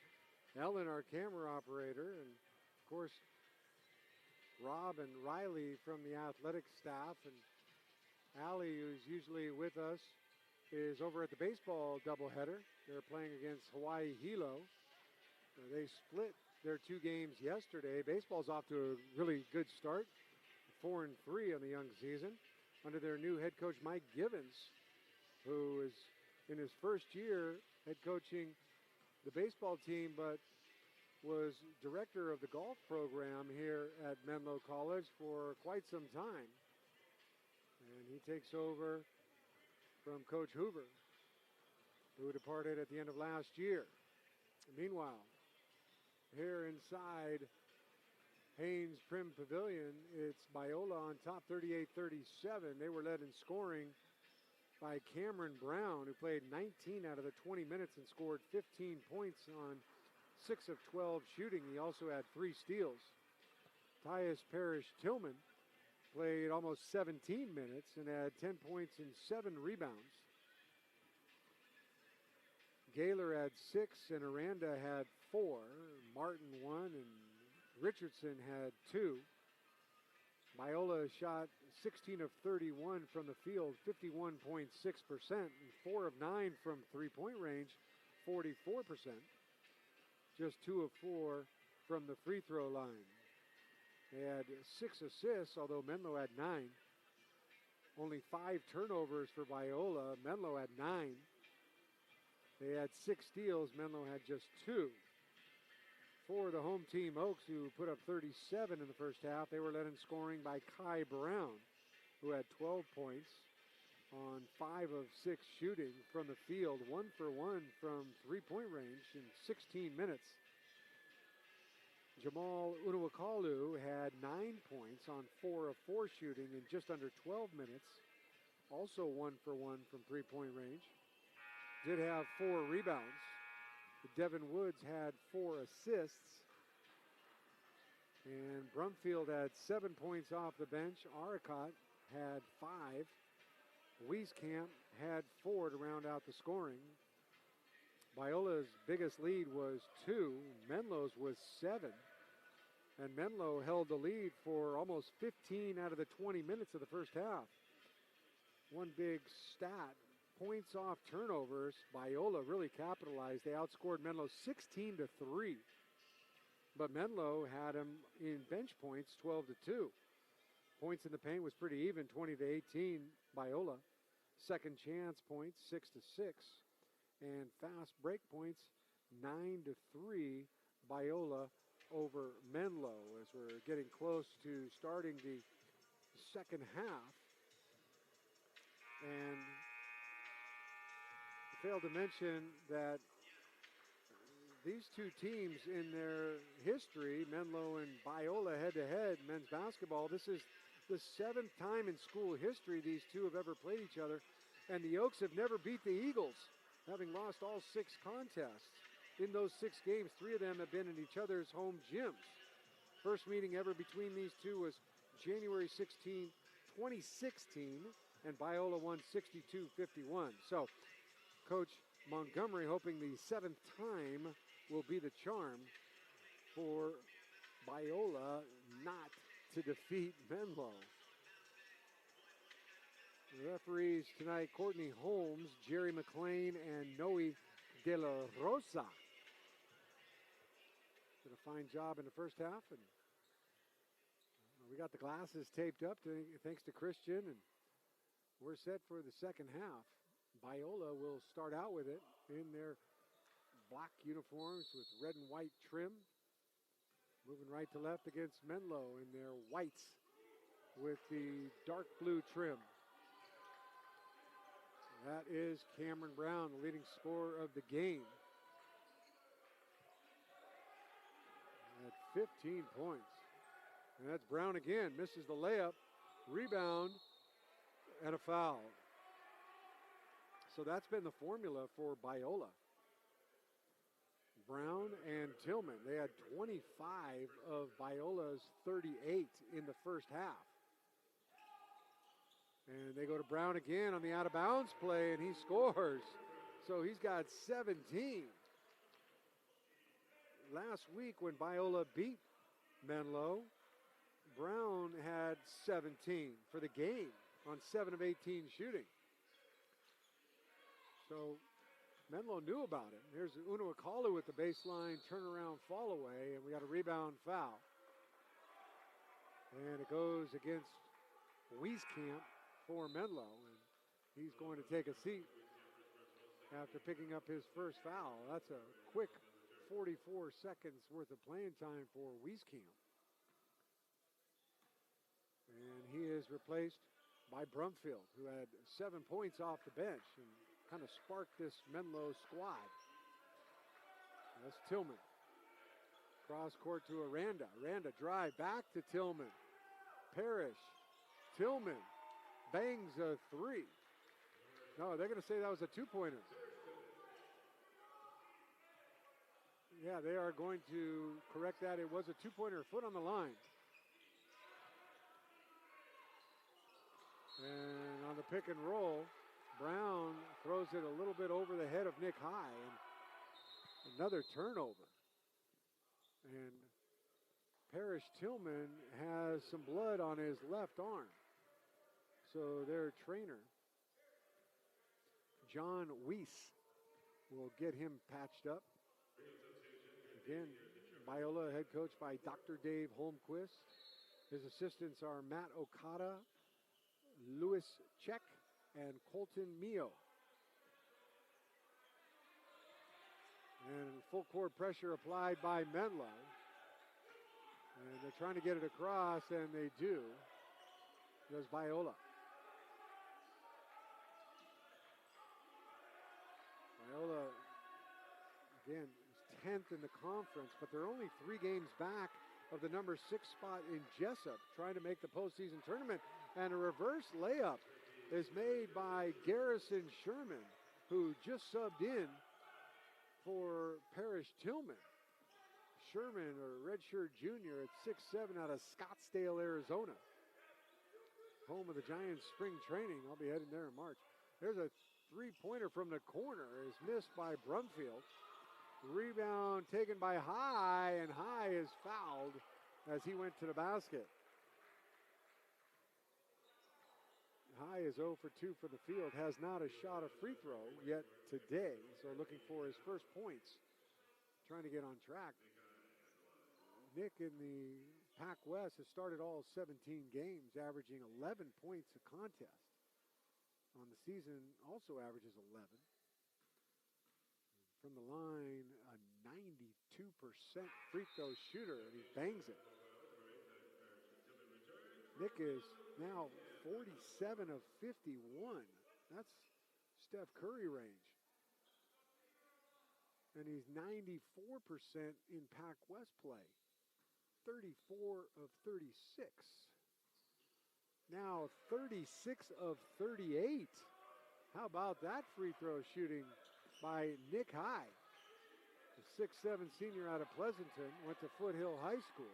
Ellen, our camera operator, and of course, Rob and Riley from the athletic staff, and Allie, who's usually with us, is over at the baseball doubleheader. They're playing against Hawaii Hilo. They split their 2 games yesterday. Baseball's off to a really good start. 4-3 on the young season under their new head coach Mike Givens, who is in his first year head coaching the baseball team, but was director of the golf program here at Menlo College for quite some time. And he takes over from Coach Hoover, who departed at the end of last year. Meanwhile, here inside Haynes Prim Pavilion, it's Biola on top 38-37. They were led in scoring by Cameron Brown, who played 19 out of the 20 minutes and scored 15 points on 6 of 12 shooting. He also had 3 steals. Tyus Parrish Tillman played almost 17 minutes and had 10 points and 7 rebounds. Gaylor had 6 and Aranda had 4. Martin 1 and Richardson had 2. Biola shot 16 of 31 from the field, 51.6%, and 4 of 9 from three-point range, 44%. Just 2 of 4 from the free throw line. They had 6 assists, although Menlo had 9. Only 5 turnovers for Biola. Menlo had 9. They had 6 steals. Menlo had just 2. For the home team Oaks, who put up 37 in the first half, they were led in scoring by Kai Brown, who had 12 points on 5 of 6 shooting from the field, 1 for 1 from three-point range in 16 minutes. Jamal Unuwakalu had 9 points on 4 of 4 shooting in just under 12 minutes, also 1 for 1 from three-point range. Did have 4 rebounds. Devin Woods had 4 assists. And Brumfield had 7 points off the bench. Aricott had 5. Wieskamp had 4 to round out the scoring. Biola's biggest lead was 2. Menlo's was 7. And Menlo held the lead for almost 15 out of the 20 minutes of the first half. One big stat. Points off turnovers, Biola really capitalized. They outscored Menlo 16-3. But Menlo had them in bench points 12-2. Points in the paint was pretty even, 20-18 Biola. Second chance points 6-6. And fast break points 9-3 Biola over Menlo as we're getting close to starting the second half. And failed to mention that these two teams in their history, Menlo and Biola head-to-head men's basketball, this is the 7th time in school history these two have ever played each other, and the Oaks have never beat the Eagles, having lost all 6 contests. In those 6 games, 3 of them have been in each other's home gyms. First meeting ever between these two was January 16, 2016, and Biola won 62-51. So Coach Montgomery hoping the 7th time will be the charm for Biola not to defeat Menlo. The referees tonight, Courtney Holmes, Jerry McLean, and Noe De La Rosa. Did a fine job in the first half, and we got the glasses taped up thanks to Christian, and we're set for the second half. Biola will start out with it in their black uniforms with red and white trim. Moving right to left against Menlo in their whites with the dark blue trim. That is Cameron Brown, the leading scorer of the game. At 15 points. And that's Brown again, misses the layup, rebound, and a foul. So that's been the formula for Biola. Brown and Tillman, they had 25 of Biola's 38 in the first half. And they go to Brown again on the out-of-bounds play, and he scores. So he's got 17. Last week when Biola beat Menlo, Brown had 17 for the game on 7 of 18 shooting. So Menlo knew about it. Here's Unuakalu with the baseline turnaround fall away, and we got a rebound foul. And it goes against Wieskamp for Menlo, and he's going to take a seat after picking up his first foul. That's a quick 44 seconds worth of playing time for Wieskamp. And he is replaced by Brumfield, who had 7 points off the bench and kind of sparked this Menlo squad. That's Tillman. Cross court to Aranda. Aranda drive back to Tillman. Parrish. Tillman bangs a three. No, they're going to say that was a two-pointer. Yeah, they are going to correct that. It was a two-pointer, foot on the line. And on the pick and roll, Brown throws it a little bit over the head of Nick High. And another turnover. And Parrish Tillman has some blood on his left arm. So their trainer, John Weiss, will get him patched up. Again, Biola head coach by Dr. Dave Holmquist. His assistants are Matt Okada, Louis Check, and Colton Mio. And full court pressure applied by Menlo. And they're trying to get it across, and they do. There's Biola. Biola, again, is 10th in the conference, but they're only 3 games back of the number 6 spot in Jessup, trying to make the postseason tournament. And a reverse layup is made by Garrison Sherman, who just subbed in for Parrish Tillman. Sherman, a redshirt junior at 6'7" out of Scottsdale, Arizona. Home of the Giants spring training. I'll be heading there in March. There's a three-pointer from the corner. Is missed by Brumfield. Rebound taken by High, and High is fouled as he went to the basket. High is 0 for 2 from the field. Has not a shot a free throw yet today. So looking for his first points. Trying to get on track. Nick in the Pac West has started all 17 games, averaging 11 points a contest. On the season, also averages 11. From the line, a 92% free throw shooter, and he bangs it. Nick is now 47 of 51. That's Steph Curry range. And he's 94% in Pac West play. 34 of 36. Now 36 of 38. How about that free throw shooting by Nick High? The 6'7" senior out of Pleasanton, went to Foothill High School.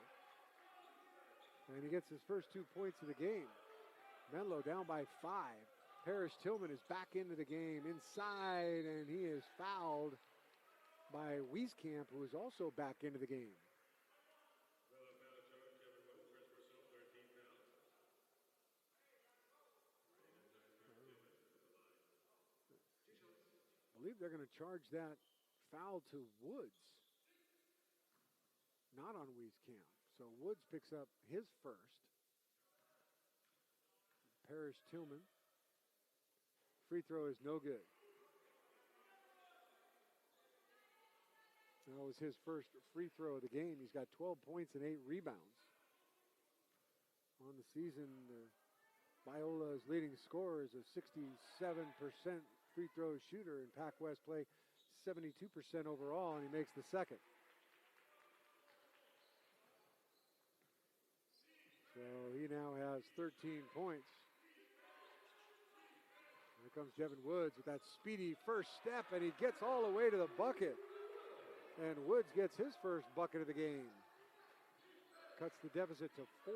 And he gets his first 2 points of the game. Menlo down by 5. Parrish Tillman is back into the game inside, and he is fouled by Wieskamp, who is also back into the game. I believe they're going to charge that foul to Woods, not on Wieskamp. So Woods picks up his first. Parrish Tillman. Free throw is no good. That was his first free throw of the game. He's got 12 points and 8 rebounds. On the season, Biola's leading scorer is a 67% free throw shooter in Pac West play, 72% overall, and he makes the second. So he now has 13 points. Here comes Devin Woods with that speedy first step, and he gets all the way to the bucket. And Woods gets his first bucket of the game. Cuts the deficit to 4.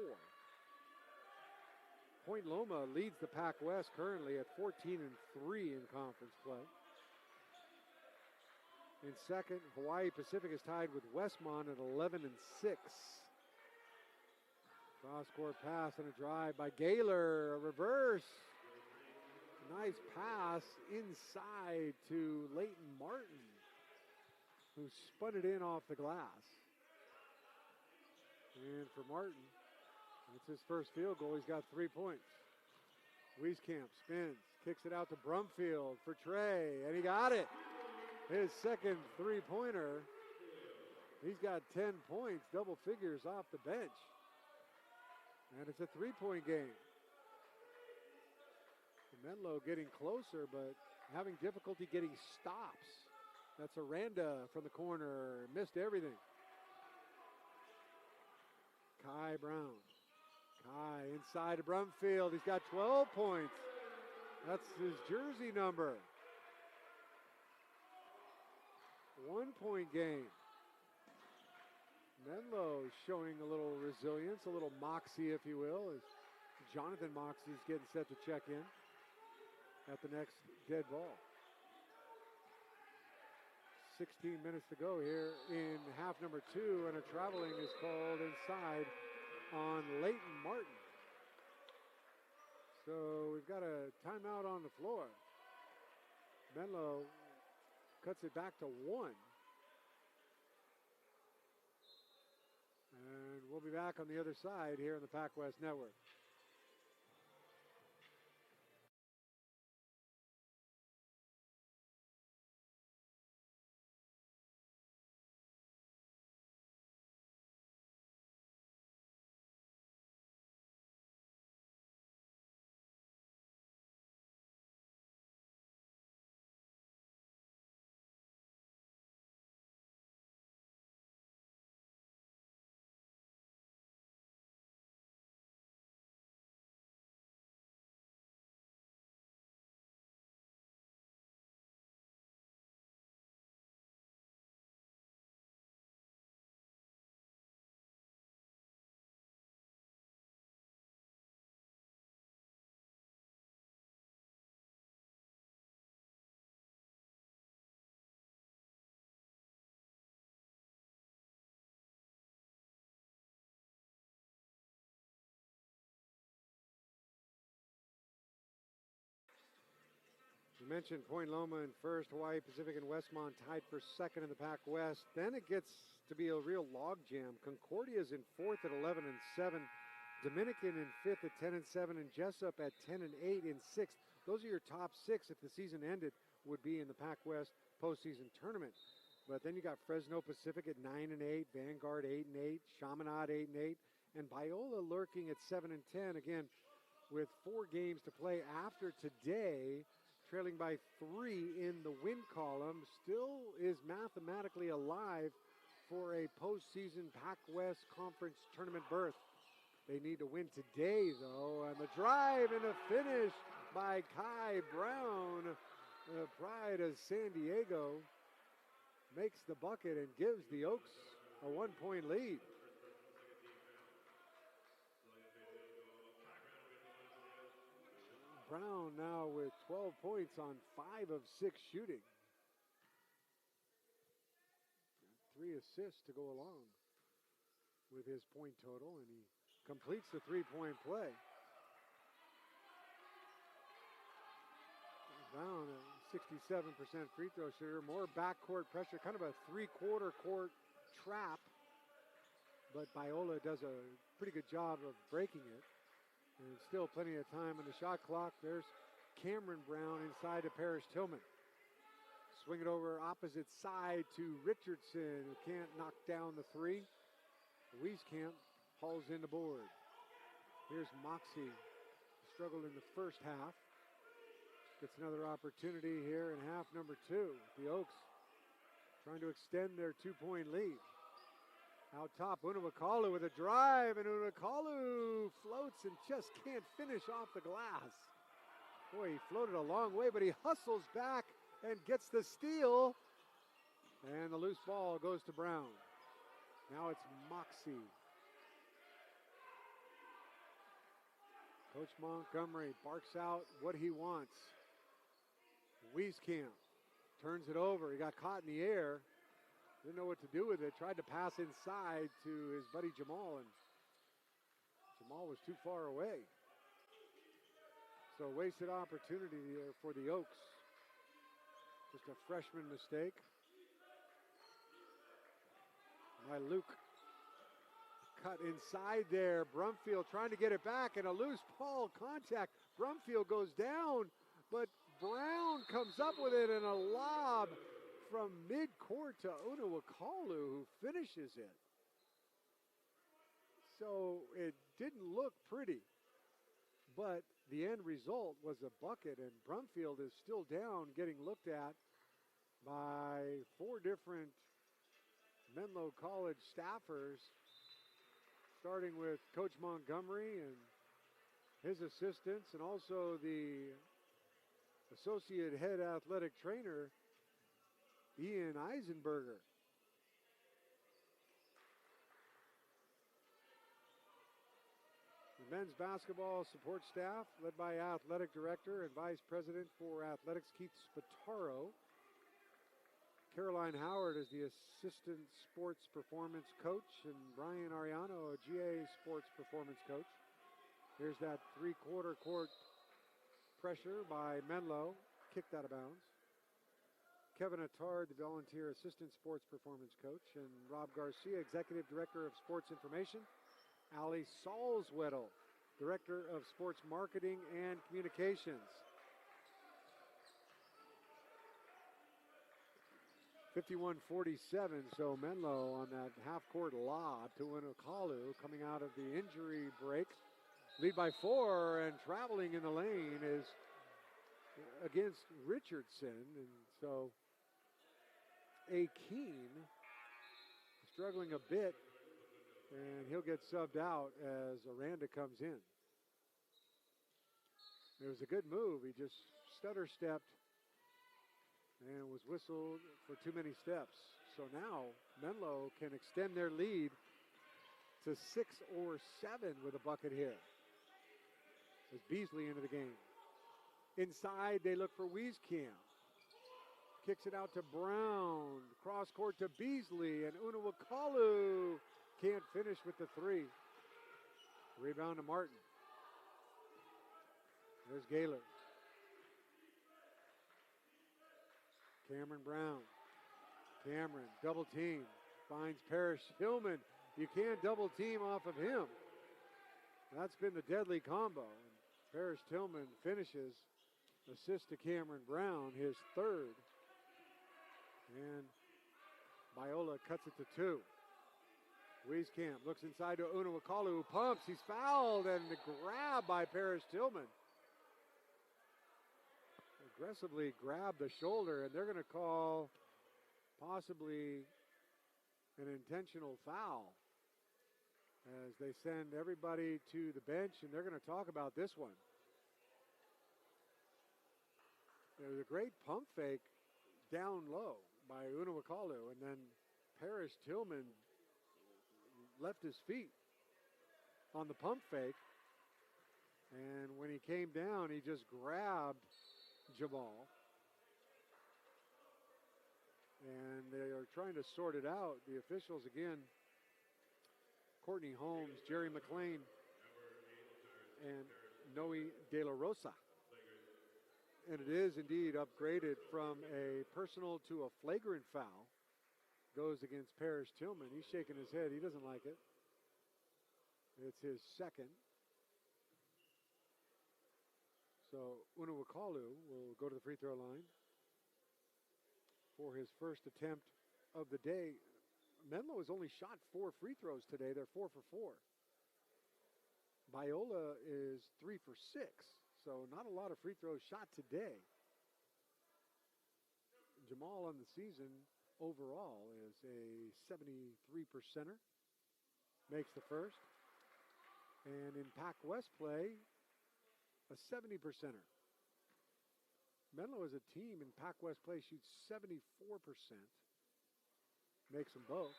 Point Loma leads the Pac West currently at 14-3 in conference play. In second, Hawaii Pacific is tied with Westmont at 11-6. Cross-court pass and a drive by Gaylor, a reverse. Nice pass inside to Leighton Martin, who spun it in off the glass. And for Martin, that's his first field goal. He's got 3 points. Wieskamp spins, kicks it out to Brumfield for Trey, and he got it. His second three-pointer. He's got 10 points, double figures off the bench. And it's a three-point game. Menlo getting closer, but having difficulty getting stops. That's Aranda from the corner, missed everything. Kai Brown. Kai inside of Brumfield. He's got 12 points. That's his jersey number. 1 point game. Menlo showing a little resilience, a little moxie, if you will, as Jonathan Moxie's getting set to check in at the next dead ball. 16 minutes to go here in half number 2, and a traveling is called inside on Leighton Martin. So we've got a timeout on the floor. Menlo cuts it back to 1. And we'll be back on the other side here on the Pac West Network. You mentioned Point Loma in first, Hawaii Pacific and Westmont tied for second in the Pac West. Then it gets to be a real logjam. Concordia's in fourth at 11-7, Dominican in fifth at 10-7, and Jessup at 10-8 in sixth. Those are your top 6 if the season ended, would be in the Pac West postseason tournament. But then you got Fresno Pacific at 9-8, Vanguard 8-8, Chaminade 8-8, and Biola lurking at 7-10. Again, with 4 games to play after today, trailing by 3 in the win column, still is mathematically alive for a postseason Pac West Conference tournament berth. They need to win today, though, and the drive and a finish by Kai Brown, the pride of San Diego, makes the bucket and gives the Oaks a 1-point lead. Brown now with 12 points on 5 of 6 shooting. 3 assists to go along with his point total, and he completes the 3-point play. Brown, a 67% free throw shooter, more backcourt pressure, kind of a 3-quarter court trap, but Biola does a pretty good job of breaking it. And still plenty of time on the shot clock. There's Cameron Brown inside to Parrish Tillman. Swing it over opposite side to Richardson, who can't knock down the 3. Wieskamp hauls in the board. Here's Moxie, struggled in the first half. Gets another opportunity here in half number 2. The Oaks trying to extend their 2-point lead. Out top, Unawakalu with a drive, and Unawakalu floats and just can't finish off the glass. Boy, he floated a long way, but he hustles back and gets the steal. And the loose ball goes to Brown. Now it's Moxie. Coach Montgomery barks out what he wants. Wieskamp turns it over. He got caught in the air. Didn't know what to do with it. Tried to pass inside to his buddy Jamal, and Jamal was too far away. So wasted opportunity there for the Oaks. Just a freshman mistake by Luke. Cut inside there. Brumfield trying to get it back, and a loose ball contact. Brumfield goes down, but Brown comes up with it, and a lob from mid-court to Unawakalu, who finishes it. So it didn't look pretty, but the end result was a bucket, and Brumfield is still down, getting looked at by 4 different Menlo College staffers, starting with Coach Montgomery and his assistants, and also the associate head athletic trainer, Ian Eisenberger. The men's basketball support staff, led by athletic director and vice president for athletics, Keith Spataro. Caroline Howard is the assistant sports performance coach, and Brian Ariano, a GA sports performance coach. Here's that three-quarter court pressure by Menlo, kicked out of bounds. Kevin Attard, the volunteer assistant sports performance coach, and Rob Garcia, executive director of sports information. Ali Salzwedel, director of sports marketing and communications. 51-47, so Menlo on that half-court lob to Unawakalu coming out of the injury break. Lead by 4, and traveling in the lane is against Richardson, and so Akeen struggling a bit, and he'll get subbed out as Aranda comes in. It was a good move. He just stutter-stepped and was whistled for too many steps. So now Menlo can extend their lead to 6 or 7 with a bucket here. As Beasley into the game. Inside, they look for Wieskamp. Kicks it out to Brown. Cross court to Beasley, and Unawakalu can't finish with the 3. Rebound to Martin. There's Gaylor. Cameron Brown. Cameron, double team. Finds Parrish Hillman. You can't double team off of him. That's been the deadly combo. And Parrish Tillman finishes. Assist to Cameron Brown, his 3rd. And Biola cuts it to 2. Wieskamp looks inside to Unawakalu, who pumps. He's fouled, and the grab by Parrish Tillman. Aggressively grabbed the shoulder, and they're going to call possibly an intentional foul as they send everybody to the bench, and they're going to talk about this one. There's a great pump fake down low by Unawakalu, and then Parrish Tillman left his feet on the pump fake, and when he came down, he just grabbed Jamal, and they are trying to sort it out. The officials again, Courtney Holmes, Jerry McLean, and Noe De La Rosa. And it is indeed upgraded from a personal to a flagrant foul. Goes against Parrish Tillman. He's shaking his head. He doesn't like it. It's his 2nd. So Unawakalu will go to the free throw line for his first attempt of the day. Menlo has only shot 4 free throws today. They're 4 for 4. Biola is 3 for 6. So not a lot of free throws shot today. Jamal on the season overall is a 73%er. Makes the first. And in Pac West play, a 70%er. Menlo as a team in Pac West play shoots 74%. Makes them both.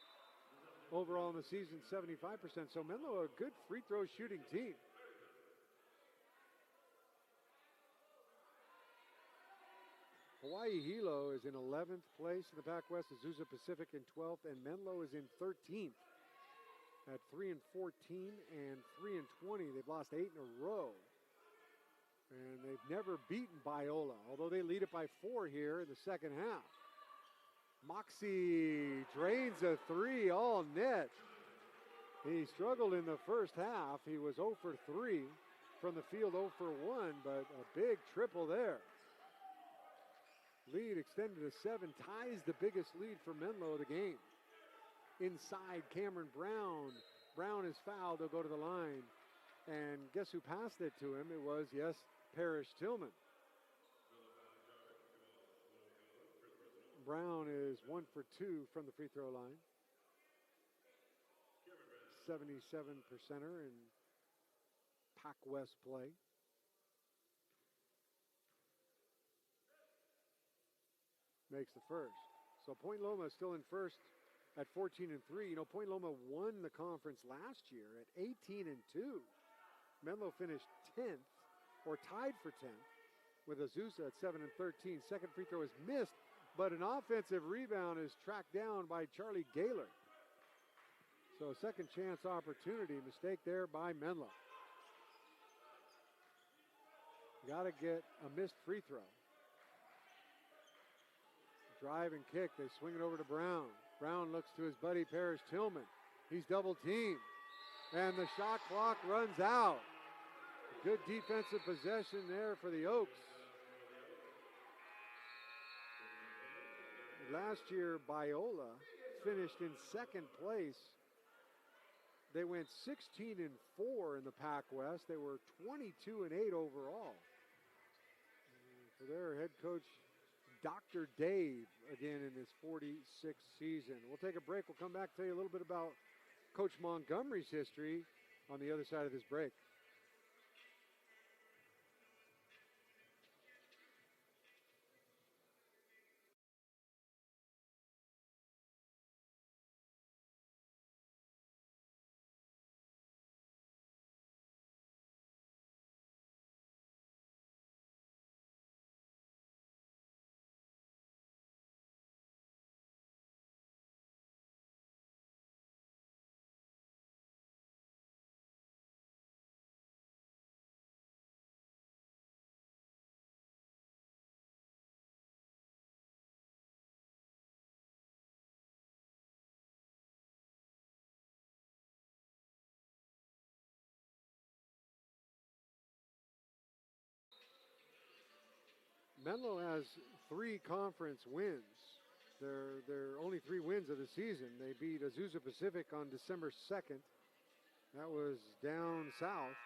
Overall in the season, 75%. So Menlo a good free throw shooting team. Hawaii Hilo is in 11th place in the Pac-West, Azusa Pacific in 12th, and Menlo is in 13th at 3-14 and 3-20. They've lost 8 in a row, and they've never beaten Biola, although they lead it by 4 here in the second half. Moxie drains a 3 all net. He struggled in the first half. He was 0 for 3 from the field, 0 for 1, but a big triple there. Lead extended to 7, ties the biggest lead for Menlo of the game. Inside, Cameron Brown. Brown is fouled. They'll go to the line. And guess who passed it to him? It was, yes, Parrish Tillman. Brown is 1 for 2 from the free throw line. 77%er in Pac-West play. Makes the first. So Point Loma is still in first at 14-3. You know, Point Loma won the conference last year at 18-2. Menlo finished 10th, or tied for 10th, with Azusa at 7-13. Second free throw is missed, but an offensive rebound is tracked down by Charlie Gaylor. So a second chance opportunity, mistake there by Menlo. Got to get a missed free throw. Drive and kick, they swing it over to Brown. Brown looks to his buddy Parrish Tillman. He's double teamed, and the shot clock runs out. Good defensive possession there for the Oaks. Last year, Biola finished in second place. They went 16-4 in the Pac-West. They were 22-8 overall. For their head coach, Dr. Dave, again in his 46th season. We'll take a break. We'll come back and tell you a little bit about Coach Montgomery's history on the other side of this break. Menlo has 3 conference wins. They're only 3 wins of the season. They beat Azusa Pacific on December 2nd. That was down south.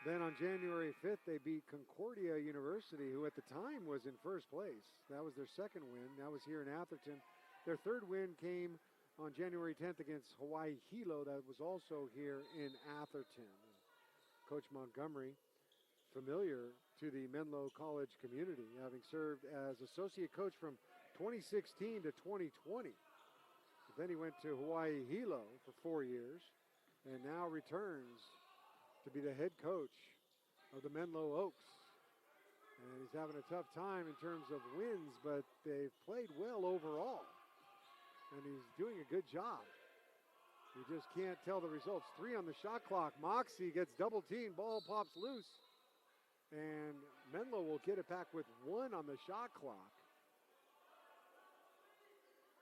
Then on January 5th, they beat Concordia University, who at the time was in first place. That was their second win. That was here in Atherton. Their third win came on January 10th against Hawaii Hilo. That was also here in Atherton. Coach Montgomery, familiar to the Menlo College community, having served as associate coach from 2016 to 2020. But then he went to Hawaii Hilo for 4 years and now returns to be the head coach of the Menlo Oaks. And he's having a tough time in terms of wins, but they've played well overall. And he's doing a good job. You just can't tell the results. 3 on the shot clock. Moxie gets double teamed. Ball pops loose. And Menlo will get it back with 1 on the shot clock.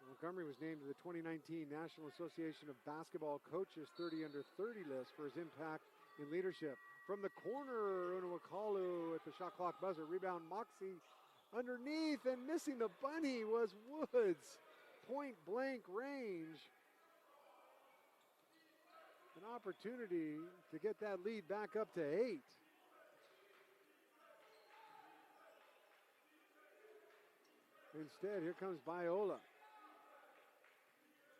Montgomery was named to the 2019 National Association of Basketball Coaches 30 under 30 list for his impact in leadership. From the corner, Unuakalu at the shot clock buzzer. Rebound, Moxie underneath, and missing the bunny was Woods. Point blank range. An opportunity to get that lead back up to 8. Instead, here comes Biola.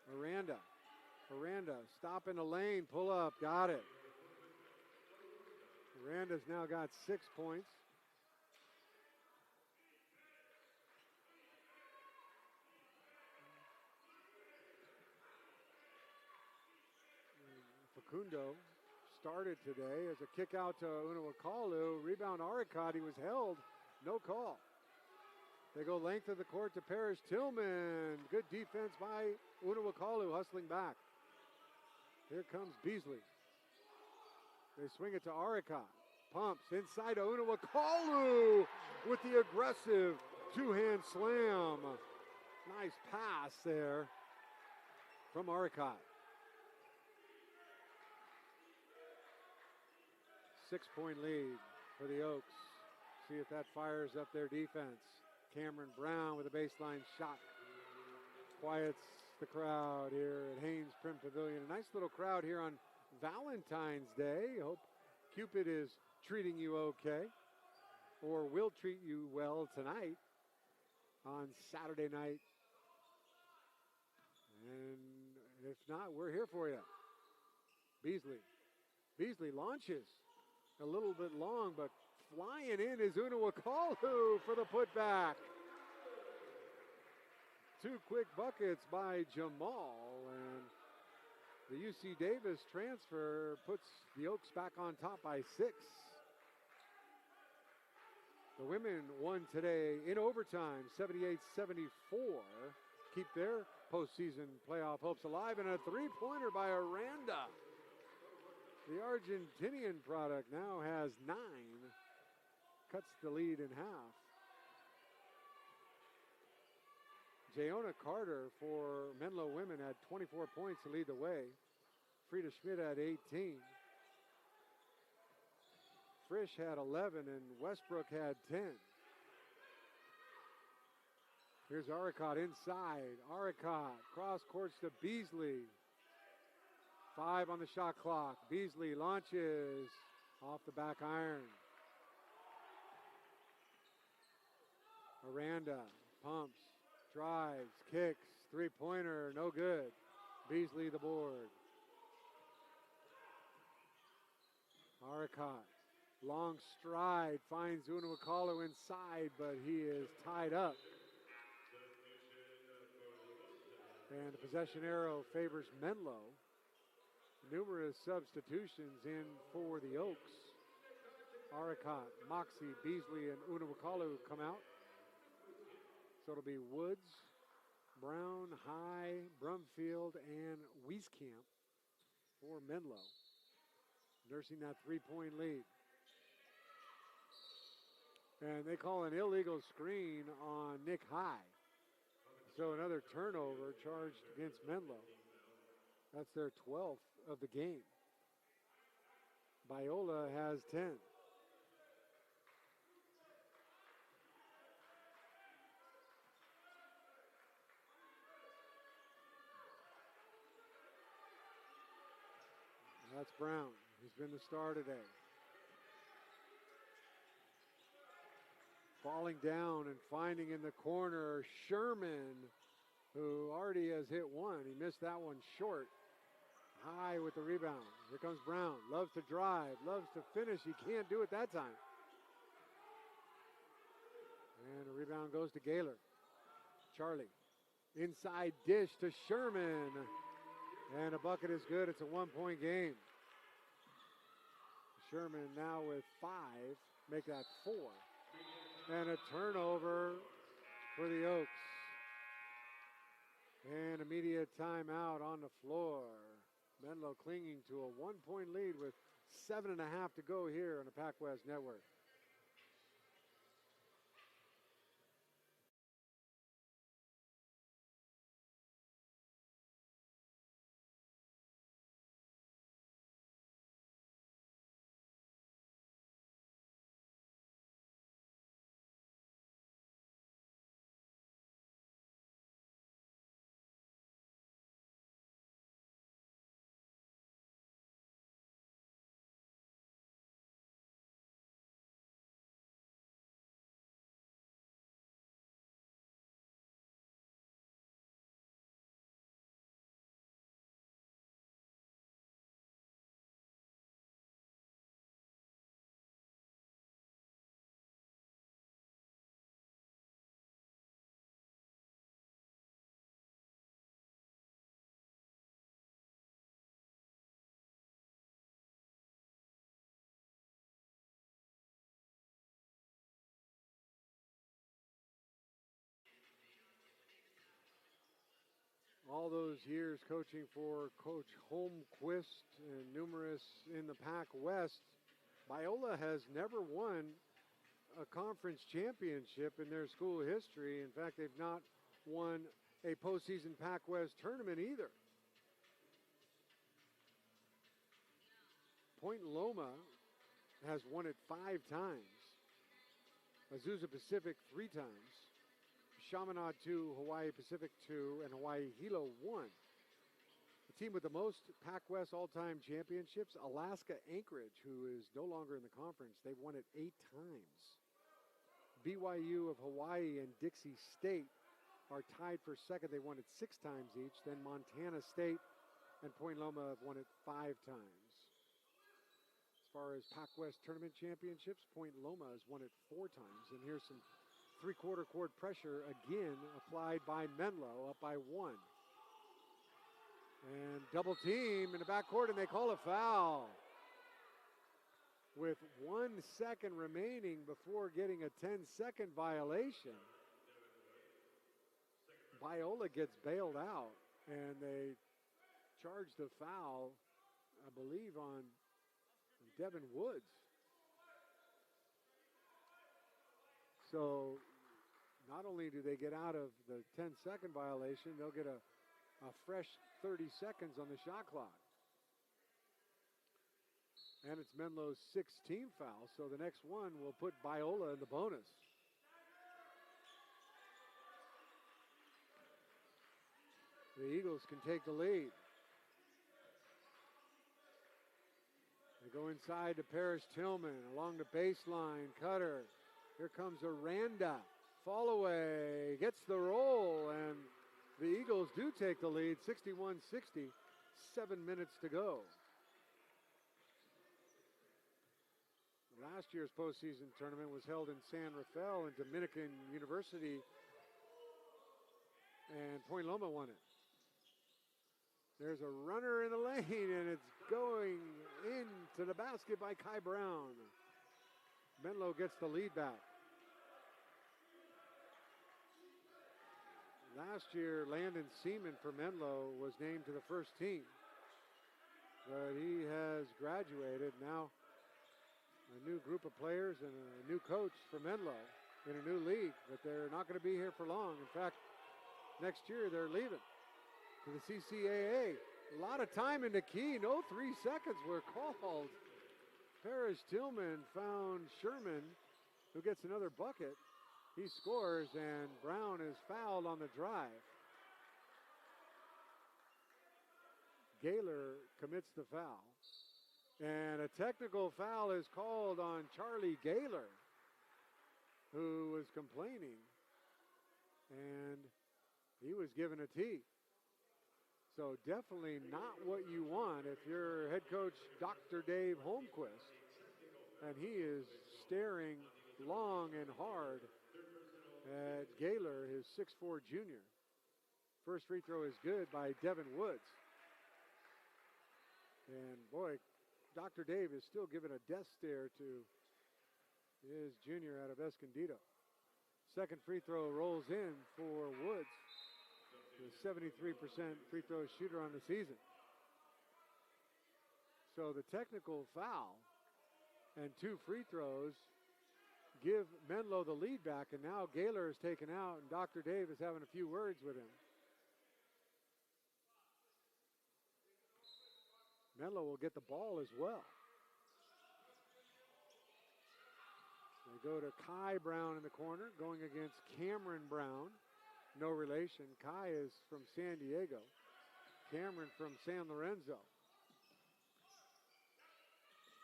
Miranda, stop in the lane, pull up, got it. Miranda's now got 6 points. Facundo started today as a kick out to Unuakalu. Rebound Arikati was held, no call. They go length of the court to Parrish Tillman. Good defense by Unawakalu hustling back. Here comes Beasley. They swing it to Aricott. Pumps inside to Unawakalu with the aggressive two-hand slam. Nice pass there from Aricott. 6-point lead for the Oaks. See if that fires up their defense. Cameron Brown with a baseline shot. Quiets the crowd here at Haynes Prim Pavilion. A nice little crowd here on Valentine's Day. Hope Cupid is treating you okay, or will treat you well tonight on Saturday night. And if not, we're here for you. Beasley launches. A little bit long, but flying in is Unawakalu for the putback. 2 quick buckets by Jamal, and the UC Davis transfer puts the Oaks back on top by 6. The women won today in overtime, 78-74. Keep their postseason playoff hopes alive, and a three-pointer by Aranda. The Argentinian product now has 9. Cuts the lead in half. Jayona Carter for Menlo women had 24 points to lead the way. Frida Schmidt had 18. Frisch had 11 and Westbrook had 10. Here's Aricott inside. Aricott cross courts to Beasley. 5 on the shot clock. Beasley launches off the back iron. Aranda pumps, drives, kicks, three-pointer, no good. Beasley the board. Aricott, long stride, finds Unawakalu inside, but he is tied up. And the possession arrow favors Menlo. Numerous substitutions in for the Oaks. Aricott, Moxie, Beasley, and Unawakalu come out. So it'll be Woods, Brown, High, Brumfield, and Wieskamp for Menlo, nursing that 3-point lead. And they call an illegal screen on Nick High. So another turnover charged against Menlo. That's their 12th of the game. Biola has 10. That's Brown. He's been the star today. Falling down and finding in the corner Sherman, who already has hit one. He missed that one short. High with the rebound. Here comes Brown. Loves to drive, loves to finish. He can't do it that time. And the rebound goes to Gaylor. Charlie. Inside dish to Sherman. And a bucket is good. It's a 1-point game. Sherman now with 5. Make that 4. And a turnover for the Oaks. And immediate timeout on the floor. Menlo clinging to a 1-point lead with 7.5 to go here on the Pac-West Network. all those years coaching for Coach Holmquist and numerous in the Pac West, Biola has never won a conference championship in their school history. In fact, they've not won a postseason Pac West tournament either. Point Loma has won it 5 times. Azusa Pacific 3 times. Chaminade 2, Hawaii Pacific 2, and Hawaii Hilo 1. The team with the most Pac West all-time championships, Alaska Anchorage, who is no longer in the conference, they've won it 8 times. BYU of Hawaii and Dixie State are tied for second. They won it 6 times each. Then Montana State and Point Loma have won it 5 times. As far as Pac West tournament championships, Point Loma has won it 4 times. And here's some three-quarter court pressure again applied by Menlo, up by 1. And double team in the backcourt, and they call a foul. With 1 second remaining before getting a 10-second violation, Biola gets bailed out, and they charge the foul, I believe, on Devin Woods. So not only do they get out of the 10-second violation, they'll get a fresh 30 seconds on the shot clock. And it's Menlo's 16th foul, so the next one will put Biola in the bonus. The Eagles can take the lead. They go inside to Parrish Tillman along the baseline. Cutter. Here comes Aranda. Fall away. Gets the roll, and the Eagles do take the lead, 61-60. 7 minutes to go. Last year's postseason tournament was held in San Rafael in Dominican University, and Point Loma won it. There's a runner in the lane, and it's going into the basket by Kai Brown. Menlo gets the lead back. Last year, Landon Seaman for Menlo was named to the first team, but he has graduated. Now a new group of players and a new coach for Menlo in a new league, but they're not going to be here for long. In fact, next year they're leaving to the CCAA. A lot of time in the key. No 3 seconds were called. Parrish Tillman found Sherman, who gets another bucket. He scores, and Brown is fouled on the drive. Gaylor commits the foul. And a technical foul is called on Charlie Gaylor, who was complaining. And he was given a tee. So definitely not what you want if you're head coach Dr. Dave Holmquist. And he is staring long and hard at Gaylor, his 6'4" junior. First free throw is good by Devin Woods. And boy, Dr. Dave is still giving a death stare to his junior out of Escondido. Second free throw rolls in for Woods, the 73% free throw shooter on the season. So the technical foul and 2 free throws give Menlo the lead back, and now Gaylor is taken out, and Dr. Dave is having a few words with him. Menlo will get the ball as well. They go to Kai Brown in the corner, going against Cameron Brown. No relation. Kai is from San Diego. Cameron from San Lorenzo.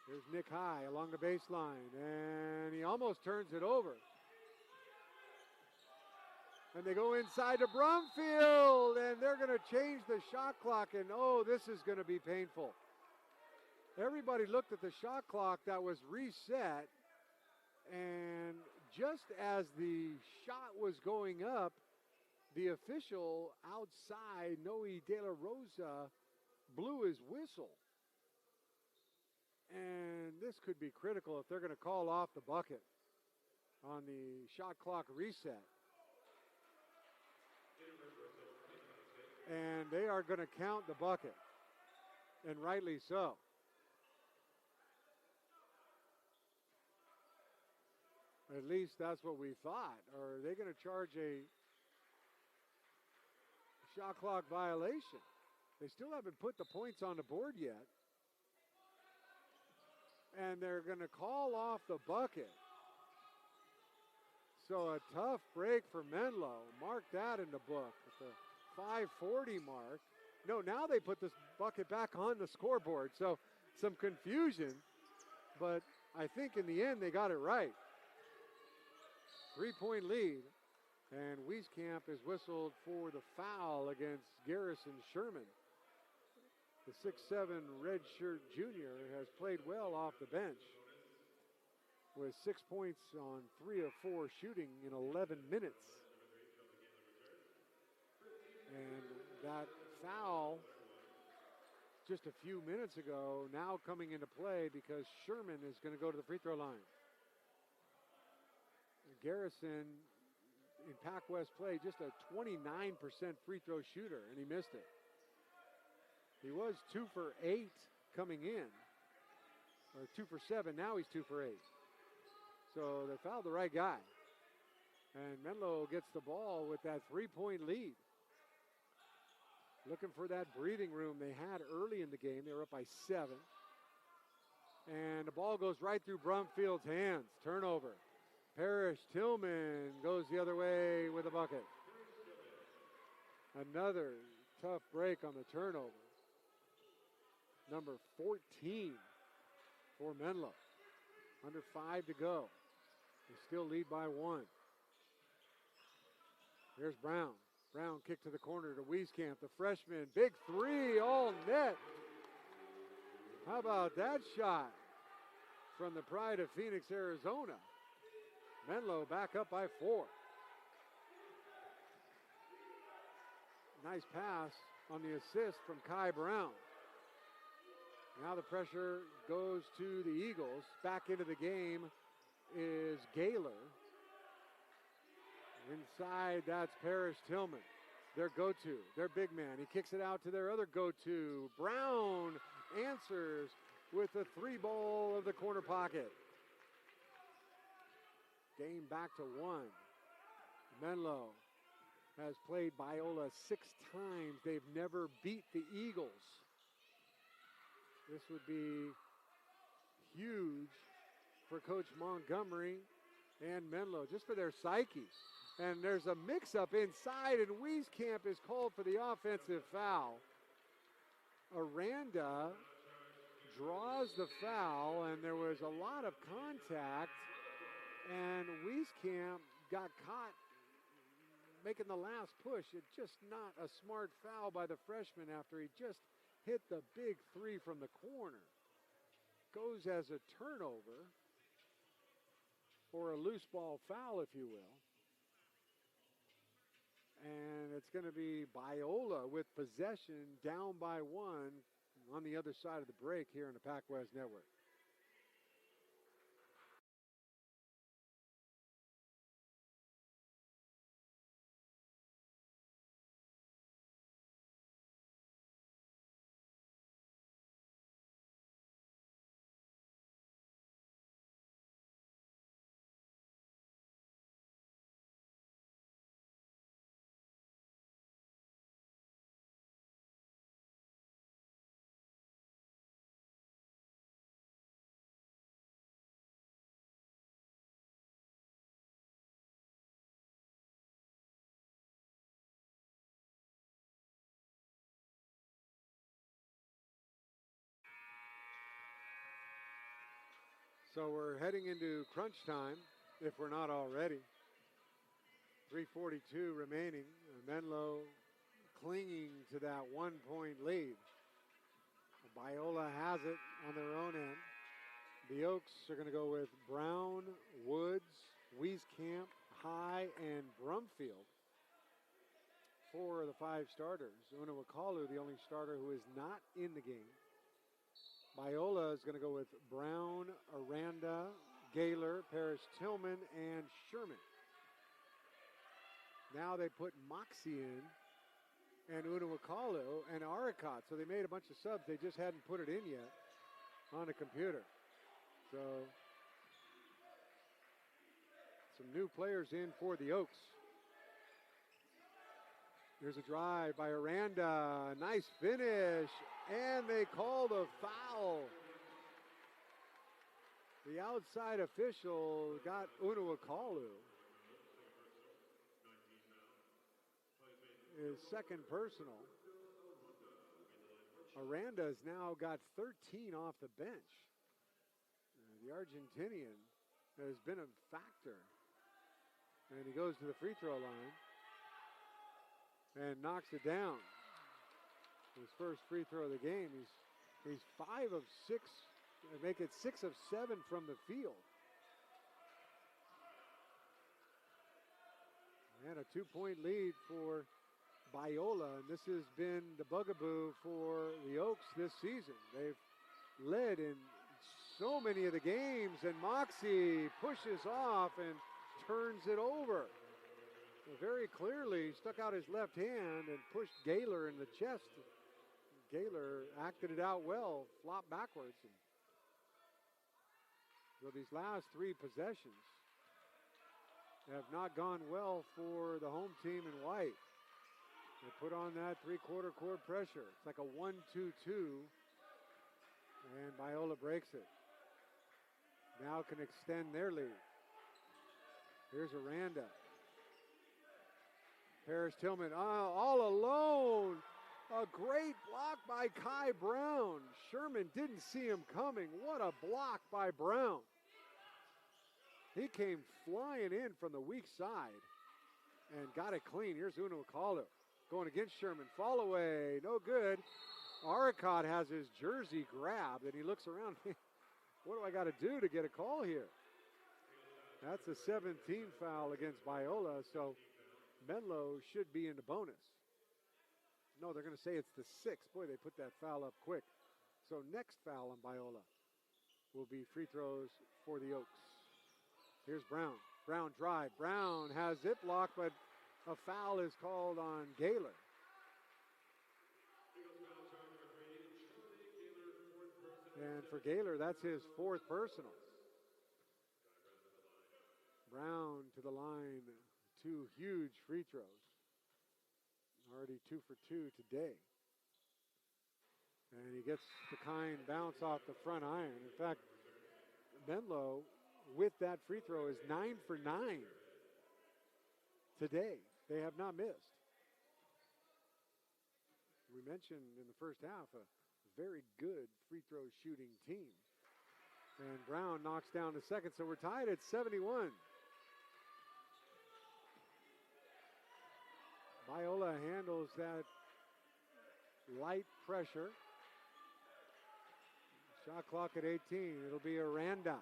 There's Nick High along the baseline, and he almost turns it over. And they go inside to Brumfield, and they're going to change the shot clock, and oh, this is going to be painful. Everybody looked at the shot clock that was reset, and just as the shot was going up, the official outside, Noe De La Rosa, blew his whistle. And this could be critical if they're going to call off the bucket on the shot clock reset. and they are going to count the bucket, and rightly so. At least that's what we thought. Or are they going to charge a shot clock violation? They still haven't put the points on the board yet. And they're going to call off the bucket. So a tough break for Menlo. Mark that in the book at the 5:40 mark. No, now they put this bucket back on the scoreboard. So some confusion, but I think in the end they got it right. 3-point lead, and Wieskamp is whistled for the foul against Garrison Sherman. The 6'7" redshirt junior has played well off the bench with 6 points on 3 of 4 shooting in 11 minutes. And that foul just a few minutes ago now coming into play because Sherman is going to go to the free throw line. Garrison in Pac-West play just a 29% free throw shooter, and he missed it. He was 2 for 8 coming in, or 2 for 7. Now he's 2 for 8. So they fouled the right guy. And Menlo gets the ball with that 3-point lead. Looking for that breathing room they had early in the game. They were up by 7. And the ball goes right through Brumfield's hands. Turnover. Parrish Tillman goes the other way with a bucket. Another tough break on the turnover. Number 14 for Menlo. Under 5 to go. They still lead by 1. Here's Brown. Brown kick to the corner to Wieskamp, the freshman. Big 3, all net. How about that shot from the pride of Phoenix, Arizona? Menlo back up by 4. Nice pass on the assist from Kai Brown. Now the pressure goes to the Eagles. Back into the game is Gaylor. Inside, that's Parrish Tillman, their go-to, their big man. He kicks it out to their other go-to. Brown answers with a 3-ball of the corner pocket. Game back to 1. Menlo has played Biola 6 times. They've never beat the Eagles. This would be huge for Coach Montgomery and Menlo, just for their psyche. And there's a mix-up inside, and Wieskamp is called for the offensive foul. Aranda draws the foul, and there was a lot of contact, and Wieskamp got caught making the last push. It's just not a smart foul by the freshman after he just hit the big 3 from the corner. Goes as a turnover, or a loose ball foul, if you will. And it's going to be Biola with possession, down by 1 on the other side of the break here in the Pac-West Network. So we're heading into crunch time, if we're not already. 3:42 remaining. Menlo clinging to that 1-point lead. Biola has it on their own end. The Oaks are going to go with Brown, Woods, Wieskamp, High, and Brumfield. 4 of the 5 starters. Una Wakalu, the only starter who is not in the game. Biola is going to go with Brown, Aranda, Gaylor, Parrish Tillman, and Sherman. Now they put Moxie in and Unawakalu and Aricot. So they made a bunch of subs. They just hadn't put it in yet on the computer. So some new players in for the Oaks. There's a drive by Aranda. Nice finish. And they call the foul. The outside official got Unawakalu. His second personal. Aranda has now got 13 off the bench. The Argentinian has been a factor. And he goes to the free throw line and knocks it down. His first free throw of the game. He's 5 of 6, make it 6 of 7 from the field. And a 2-point lead for Biola. And this has been the bugaboo for the Oaks this season. They've led in so many of the games, and Moxie pushes off and turns it over. Very clearly stuck out his left hand and pushed Gaylor in the chest. Gaylor acted it out well, flopped backwards. And so these last 3 possessions have not gone well for the home team in white. They put on that 3/4 court pressure. It's like a 1-2-2, and Biola breaks it. Now can extend their lead. Here's Aranda. Paris Tillman all alone. A great block by Kai Brown. Sherman didn't see him coming. What a block by Brown. He came flying in from the weak side and got it clean. Here's Unawakalu going against Sherman. Fall away, no good. Aricot has his jersey grabbed and he looks around. What do I got to do to get a call here? That's a 17 foul against Biola, so Menlo should be in the bonus. No, they're going to say it's the 6th. Boy, they put that foul up quick. So next foul on Biola will be free throws for the Oaks. Here's Brown. Brown drive. Brown has it blocked, but a foul is called on Gaylor. And for Gaylor, that's his 4th personal. Brown to the line. 2 huge free throws. Already 2 for 2 today. And he gets the kind bounce off the front iron. In fact, Menlo, with that free throw, is 9 for 9 today. They have not missed. We mentioned in the first half a very good free throw shooting team. And Brown knocks down the second, so we're tied at 71. Biola handles that light pressure. Shot clock at 18. It'll be Aranda.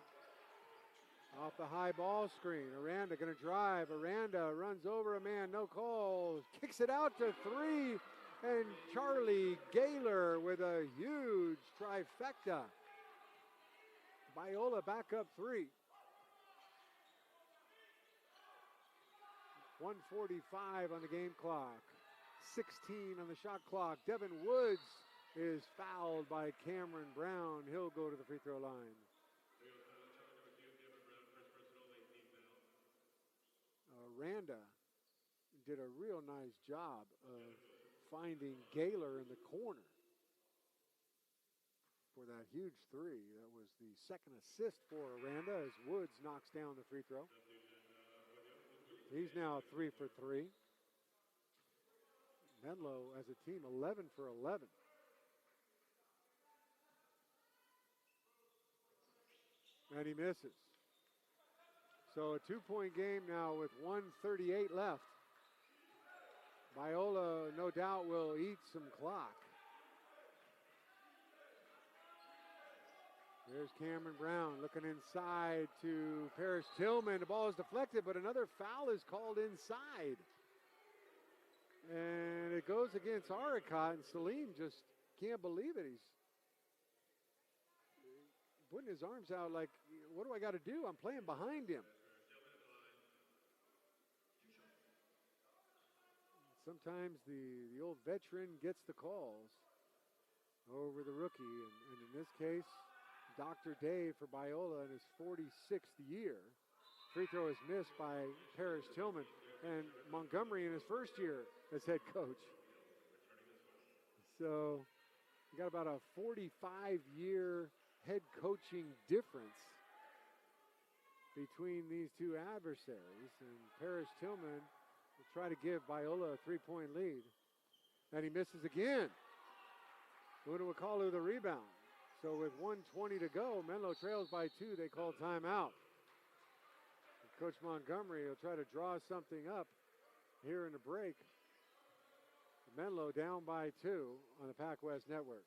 Off the high ball screen. Aranda going to drive. Aranda runs over a man. No call. Kicks it out to 3. And Charlie Gaylor with a huge trifecta. Biola back up 3. 1:45 on the game clock. 16 on the shot clock. Devin Woods is fouled by Cameron Brown. He'll go to the free throw line. Aranda did a real nice job of finding Gaylor in the corner for that huge 3. That was the second assist for Aranda as Woods knocks down the free throw. He's now 3 for 3. Menlo as a team 11 for 11. And he misses. So a 2-point game now with 1:38 left. Biola, no doubt, will eat some clock. There's Cameron Brown looking inside to Paris Tillman. The ball is deflected, but another foul is called inside. And it goes against Aricot, and Salim just can't believe it. He's putting his arms out like, what do I got to do? I'm playing behind him. sometimes the old veteran gets the calls over the rookie. And in this case, Dr. Dave for Biola in his 46th year. Free throw is missed by Parrish Tillman. And Montgomery in his first year as head coach. So you got about a 45-year head coaching difference between these two adversaries. And Parrish Tillman will try to give Biola a three-point lead. And he misses again. Unawakalu the rebound. So with 1:20 to go, Menlo trails by 2. They call timeout. Coach Montgomery will try to draw something up here in the break. Menlo down by 2 on the Pac West Network.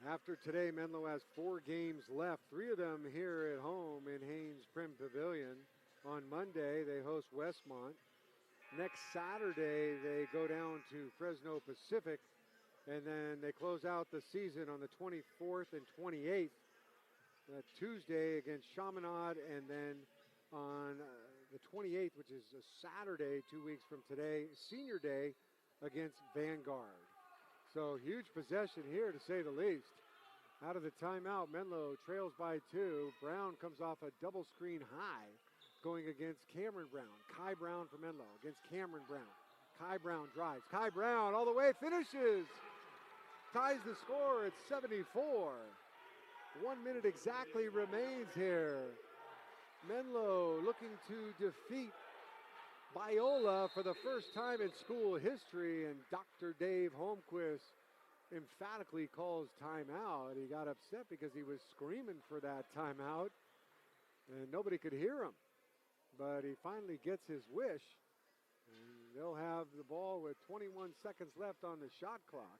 After today, Menlo has 4 games left, 3 of them here at home in Haynes Prim Pavilion. On Monday, they host Westmont. Next Saturday, they go down to Fresno Pacific, and then they close out the season on the 24th and 28th. Tuesday against Chaminade, and then on the 28th, which is a Saturday, 2 weeks from today, Senior Day against Vanguard. So huge possession here, to say the least. Out of the timeout, Menlo trails by 2. Brown comes off a double screen high going against Cameron Brown. Kai Brown for Menlo against Cameron Brown. Kai Brown drives. Kai Brown all the way, finishes. Ties the score at 74. 1 minute exactly remains here. Menlo looking to defeat Biola for the first time in school history, and Dr. Dave Holmquist emphatically calls timeout. He got upset because he was screaming for that timeout, and nobody could hear him. But he finally gets his wish, and they'll have the ball with 21 seconds left on the shot clock.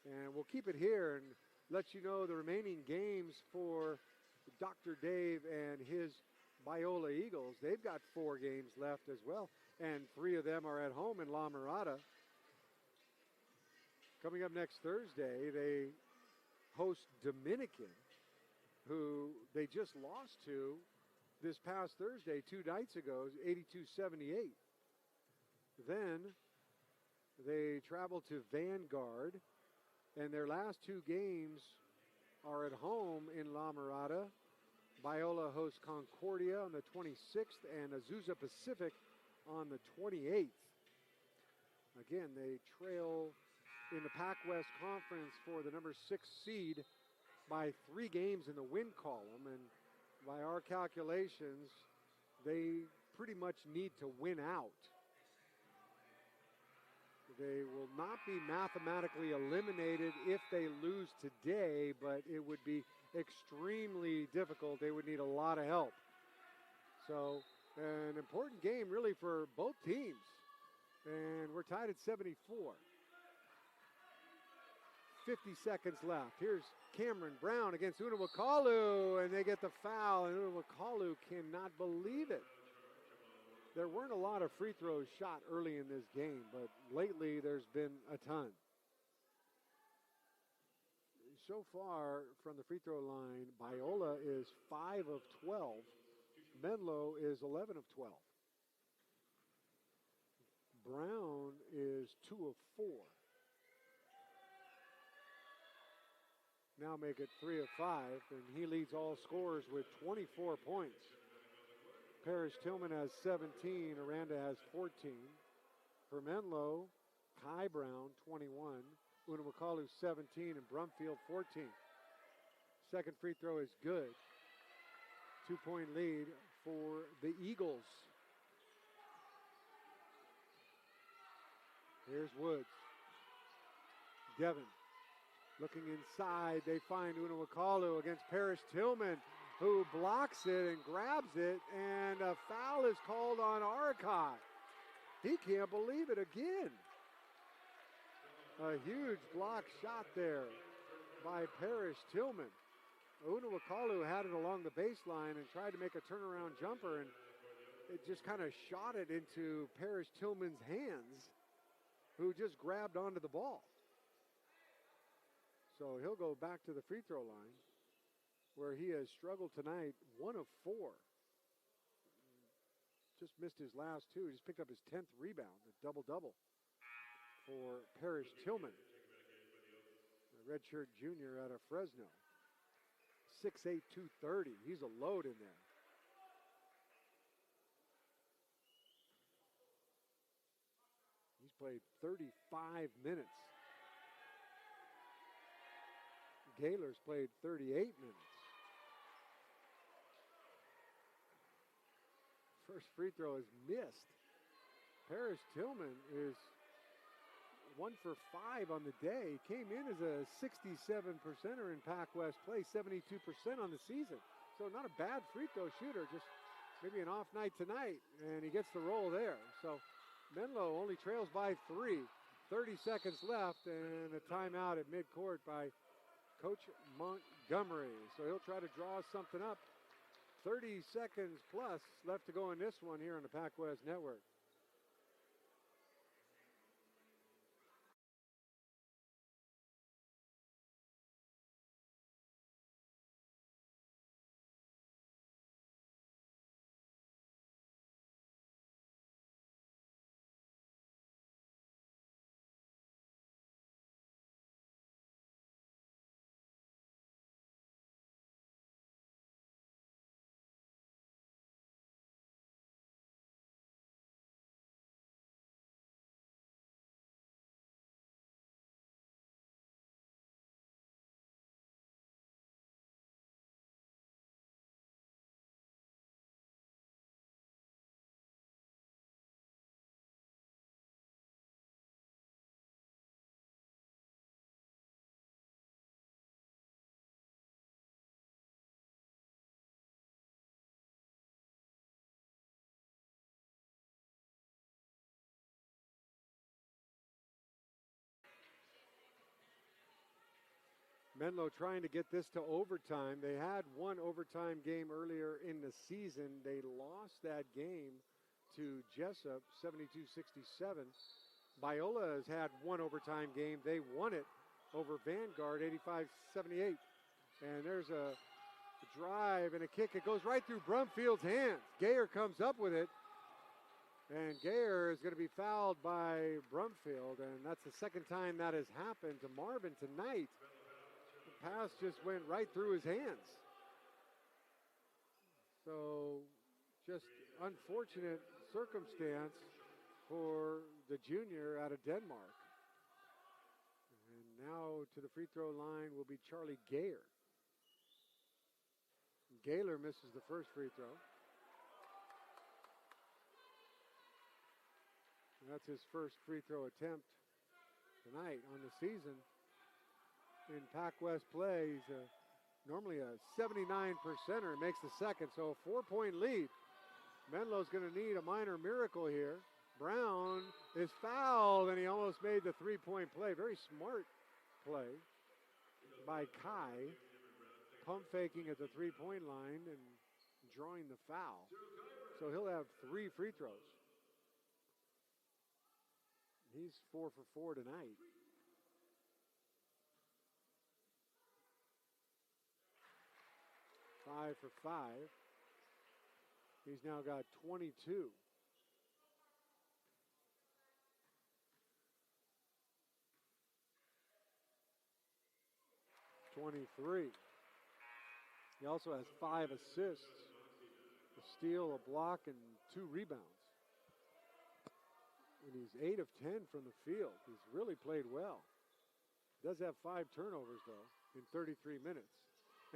And we'll keep it here and let you know the remaining games for Dr. Dave and his Biola Eagles. They've got 4 games left as well, and 3 of them are at home in La Mirada. Coming up next Thursday, they host Dominican, who they just lost to this past Thursday, 2 nights ago, 82-78. Then they travel to Vanguard, and their last 2 games are at home in La Mirada. Biola hosts Concordia on the 26th and Azusa Pacific on the 28th. Again, they trail in the Pac West Conference for the number 6 seed by 3 games in the win column, and by our calculations, they pretty much need to win out. They will not be mathematically eliminated if they lose today, but it would be extremely difficult. They would need a lot of help. So an important game really for both teams. And we're tied at 74. 50 seconds left. Here's Cameron Brown against Unawakalu, and they get the foul, and Unawakalu cannot believe it. There weren't a lot of free throws shot early in this game, but lately there's been a ton. So far from the free throw line, Biola is 5 of 12. Menlo is 11 of 12. Brown is 2 of 4. Now make it 3 of 5, and he leads all scorers with 24 points. Parrish Tillman has 17, Aranda has 14. For Menlo, Kai Brown, 21, Unawakalu 17, and Brumfield 14. Second free throw is good. 2-point lead for the Eagles. Here's Woods. Devin looking inside. They find Unawakalu against Parrish Tillman, who blocks it and grabs it, and a foul is called on Arcot. He can't believe it again. A huge block shot there by Parrish Tillman. Unawakalu had it along the baseline and tried to make a turnaround jumper, and it just kind of shot it into Parrish Tillman's hands, who just grabbed onto the ball. So he'll go back to the free throw line, where he has struggled tonight, 1 of 4. Just missed his last 2. He just picked up his 10th rebound, a double-double for Parrish Tillman, a redshirt junior out of Fresno. 6'8", 230. He's a load in there. He's played 35 minutes. Gaylor's played 38 minutes. First free throw is missed. Parrish Tillman is 1 for 5 on the day. He came in as a 67%er in Pac West play, 72% on the season. So not a bad free throw shooter, just maybe an off night tonight, and he gets the roll there. So Menlo only trails by 3. 30 seconds left, and a timeout at midcourt by Coach Montgomery. So he'll try to draw something up. 30 seconds plus left to go in this one here on the Pac West Network. Menlo trying to get this to overtime. They had one overtime game earlier in the season. They lost that game to Jessup, 72-67. Biola has had one overtime game. They won it over Vanguard, 85-78. And there's a drive and a kick. It goes right through Brumfield's hands. Gayer comes up with it. And Gayer is going to be fouled by Brumfield. And that's the second time that has happened to Marvin tonight. The pass just went right through his hands. So just unfortunate circumstance for the junior out of Denmark. And now to the free throw line will be Charlie Gayer. Gaylor misses the first free throw. And that's his first free throw attempt tonight on the season. In Pac West play, he's normally a 79%er, makes the second, so a 4-point lead. Menlo's going to need a minor miracle here. Brown is fouled, and he almost made the three-point play. Very smart play by Kai, pump faking at the three-point line and drawing the foul. So he'll have 3 free throws. He's 4 for 4 tonight. Five for 5. He's now got 22. 23. He also has 5 assists, a steal, a block, and 2 rebounds. And he's 8 of 10 from the field. He's really played well. Does have 5 turnovers, though, in 33 minutes.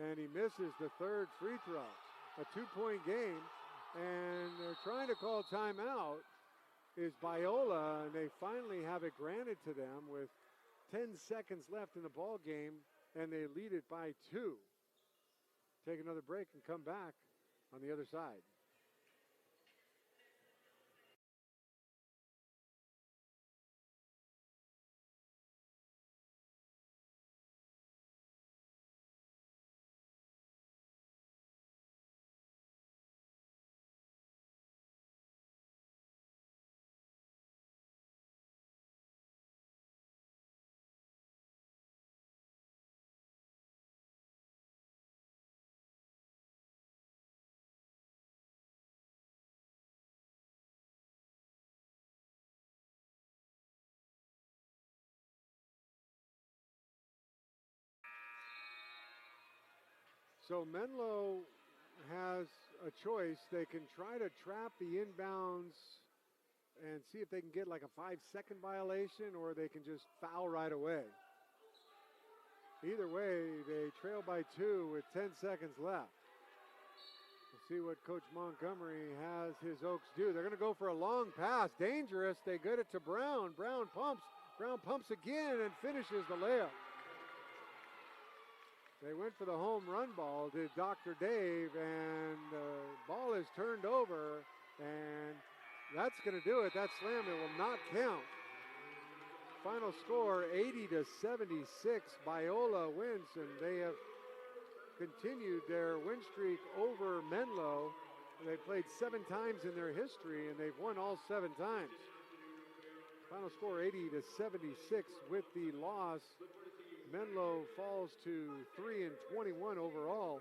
and he misses the third free throw. A 2-point game, and they're trying to call timeout. Is Biola, and they finally have it granted to them with 10 seconds left in the ball game, and they lead it by 2. Take another break and come back on the other side. So Menlo has a choice. They can try to trap the inbounds and see if they can get like a 5-second violation, or they can just foul right away. Either way, they trail by 2 with 10 seconds left. We'll see what Coach Montgomery has his Oaks do. They're going to go for a long pass. Dangerous. They get it to Brown. Brown pumps. Brown pumps again and finishes the layup. They went for the home run ball, did Dr. Dave, and the ball is turned over, and that's going to do it. That slam, it will not count. Final score, 80-76. Biola wins, and they have continued their win streak over Menlo. They played 7 times in their history, and they've won all 7 times. Final score, 80-76. With the loss, Menlo falls to 3-21 overall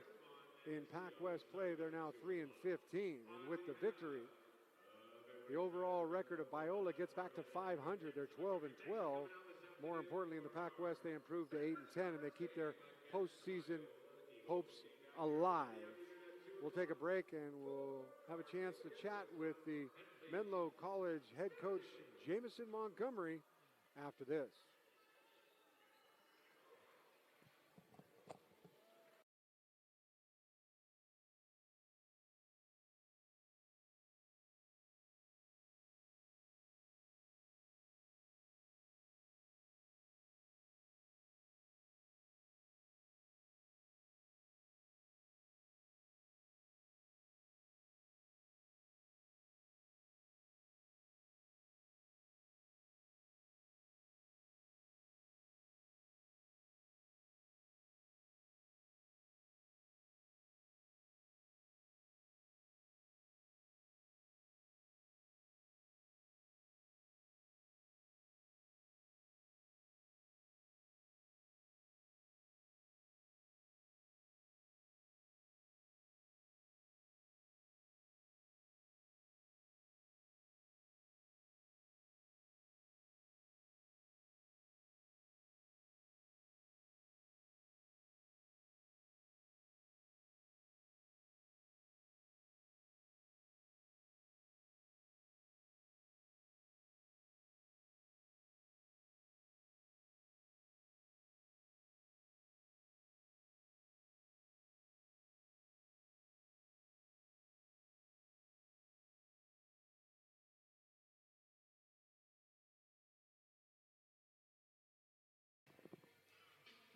in Pac-West play. They're now 3-15, and with the victory, the overall record of Biola gets back to 500. They're 12-12. More importantly, in the Pac-West, they improved to 8-10, and they keep their postseason hopes alive. We'll take a break, and we'll have a chance to chat with the Menlo College head coach, Jamison Montgomery, after this.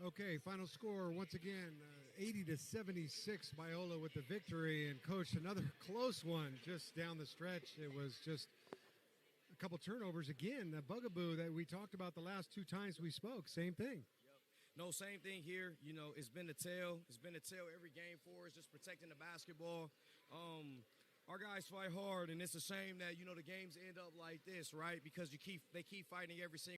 Okay, final score once again, 80-76. Biola with the victory, and coach, another close one just down the stretch. It was just a couple turnovers again. The bugaboo that we talked about the last 2 times we spoke, same thing. No, same thing here. You know, it's been a tale. It's been a tale every game for us, just protecting the basketball. Our guys fight hard, and it's a shame that, you know, the games end up like this, right? Because they keep fighting every single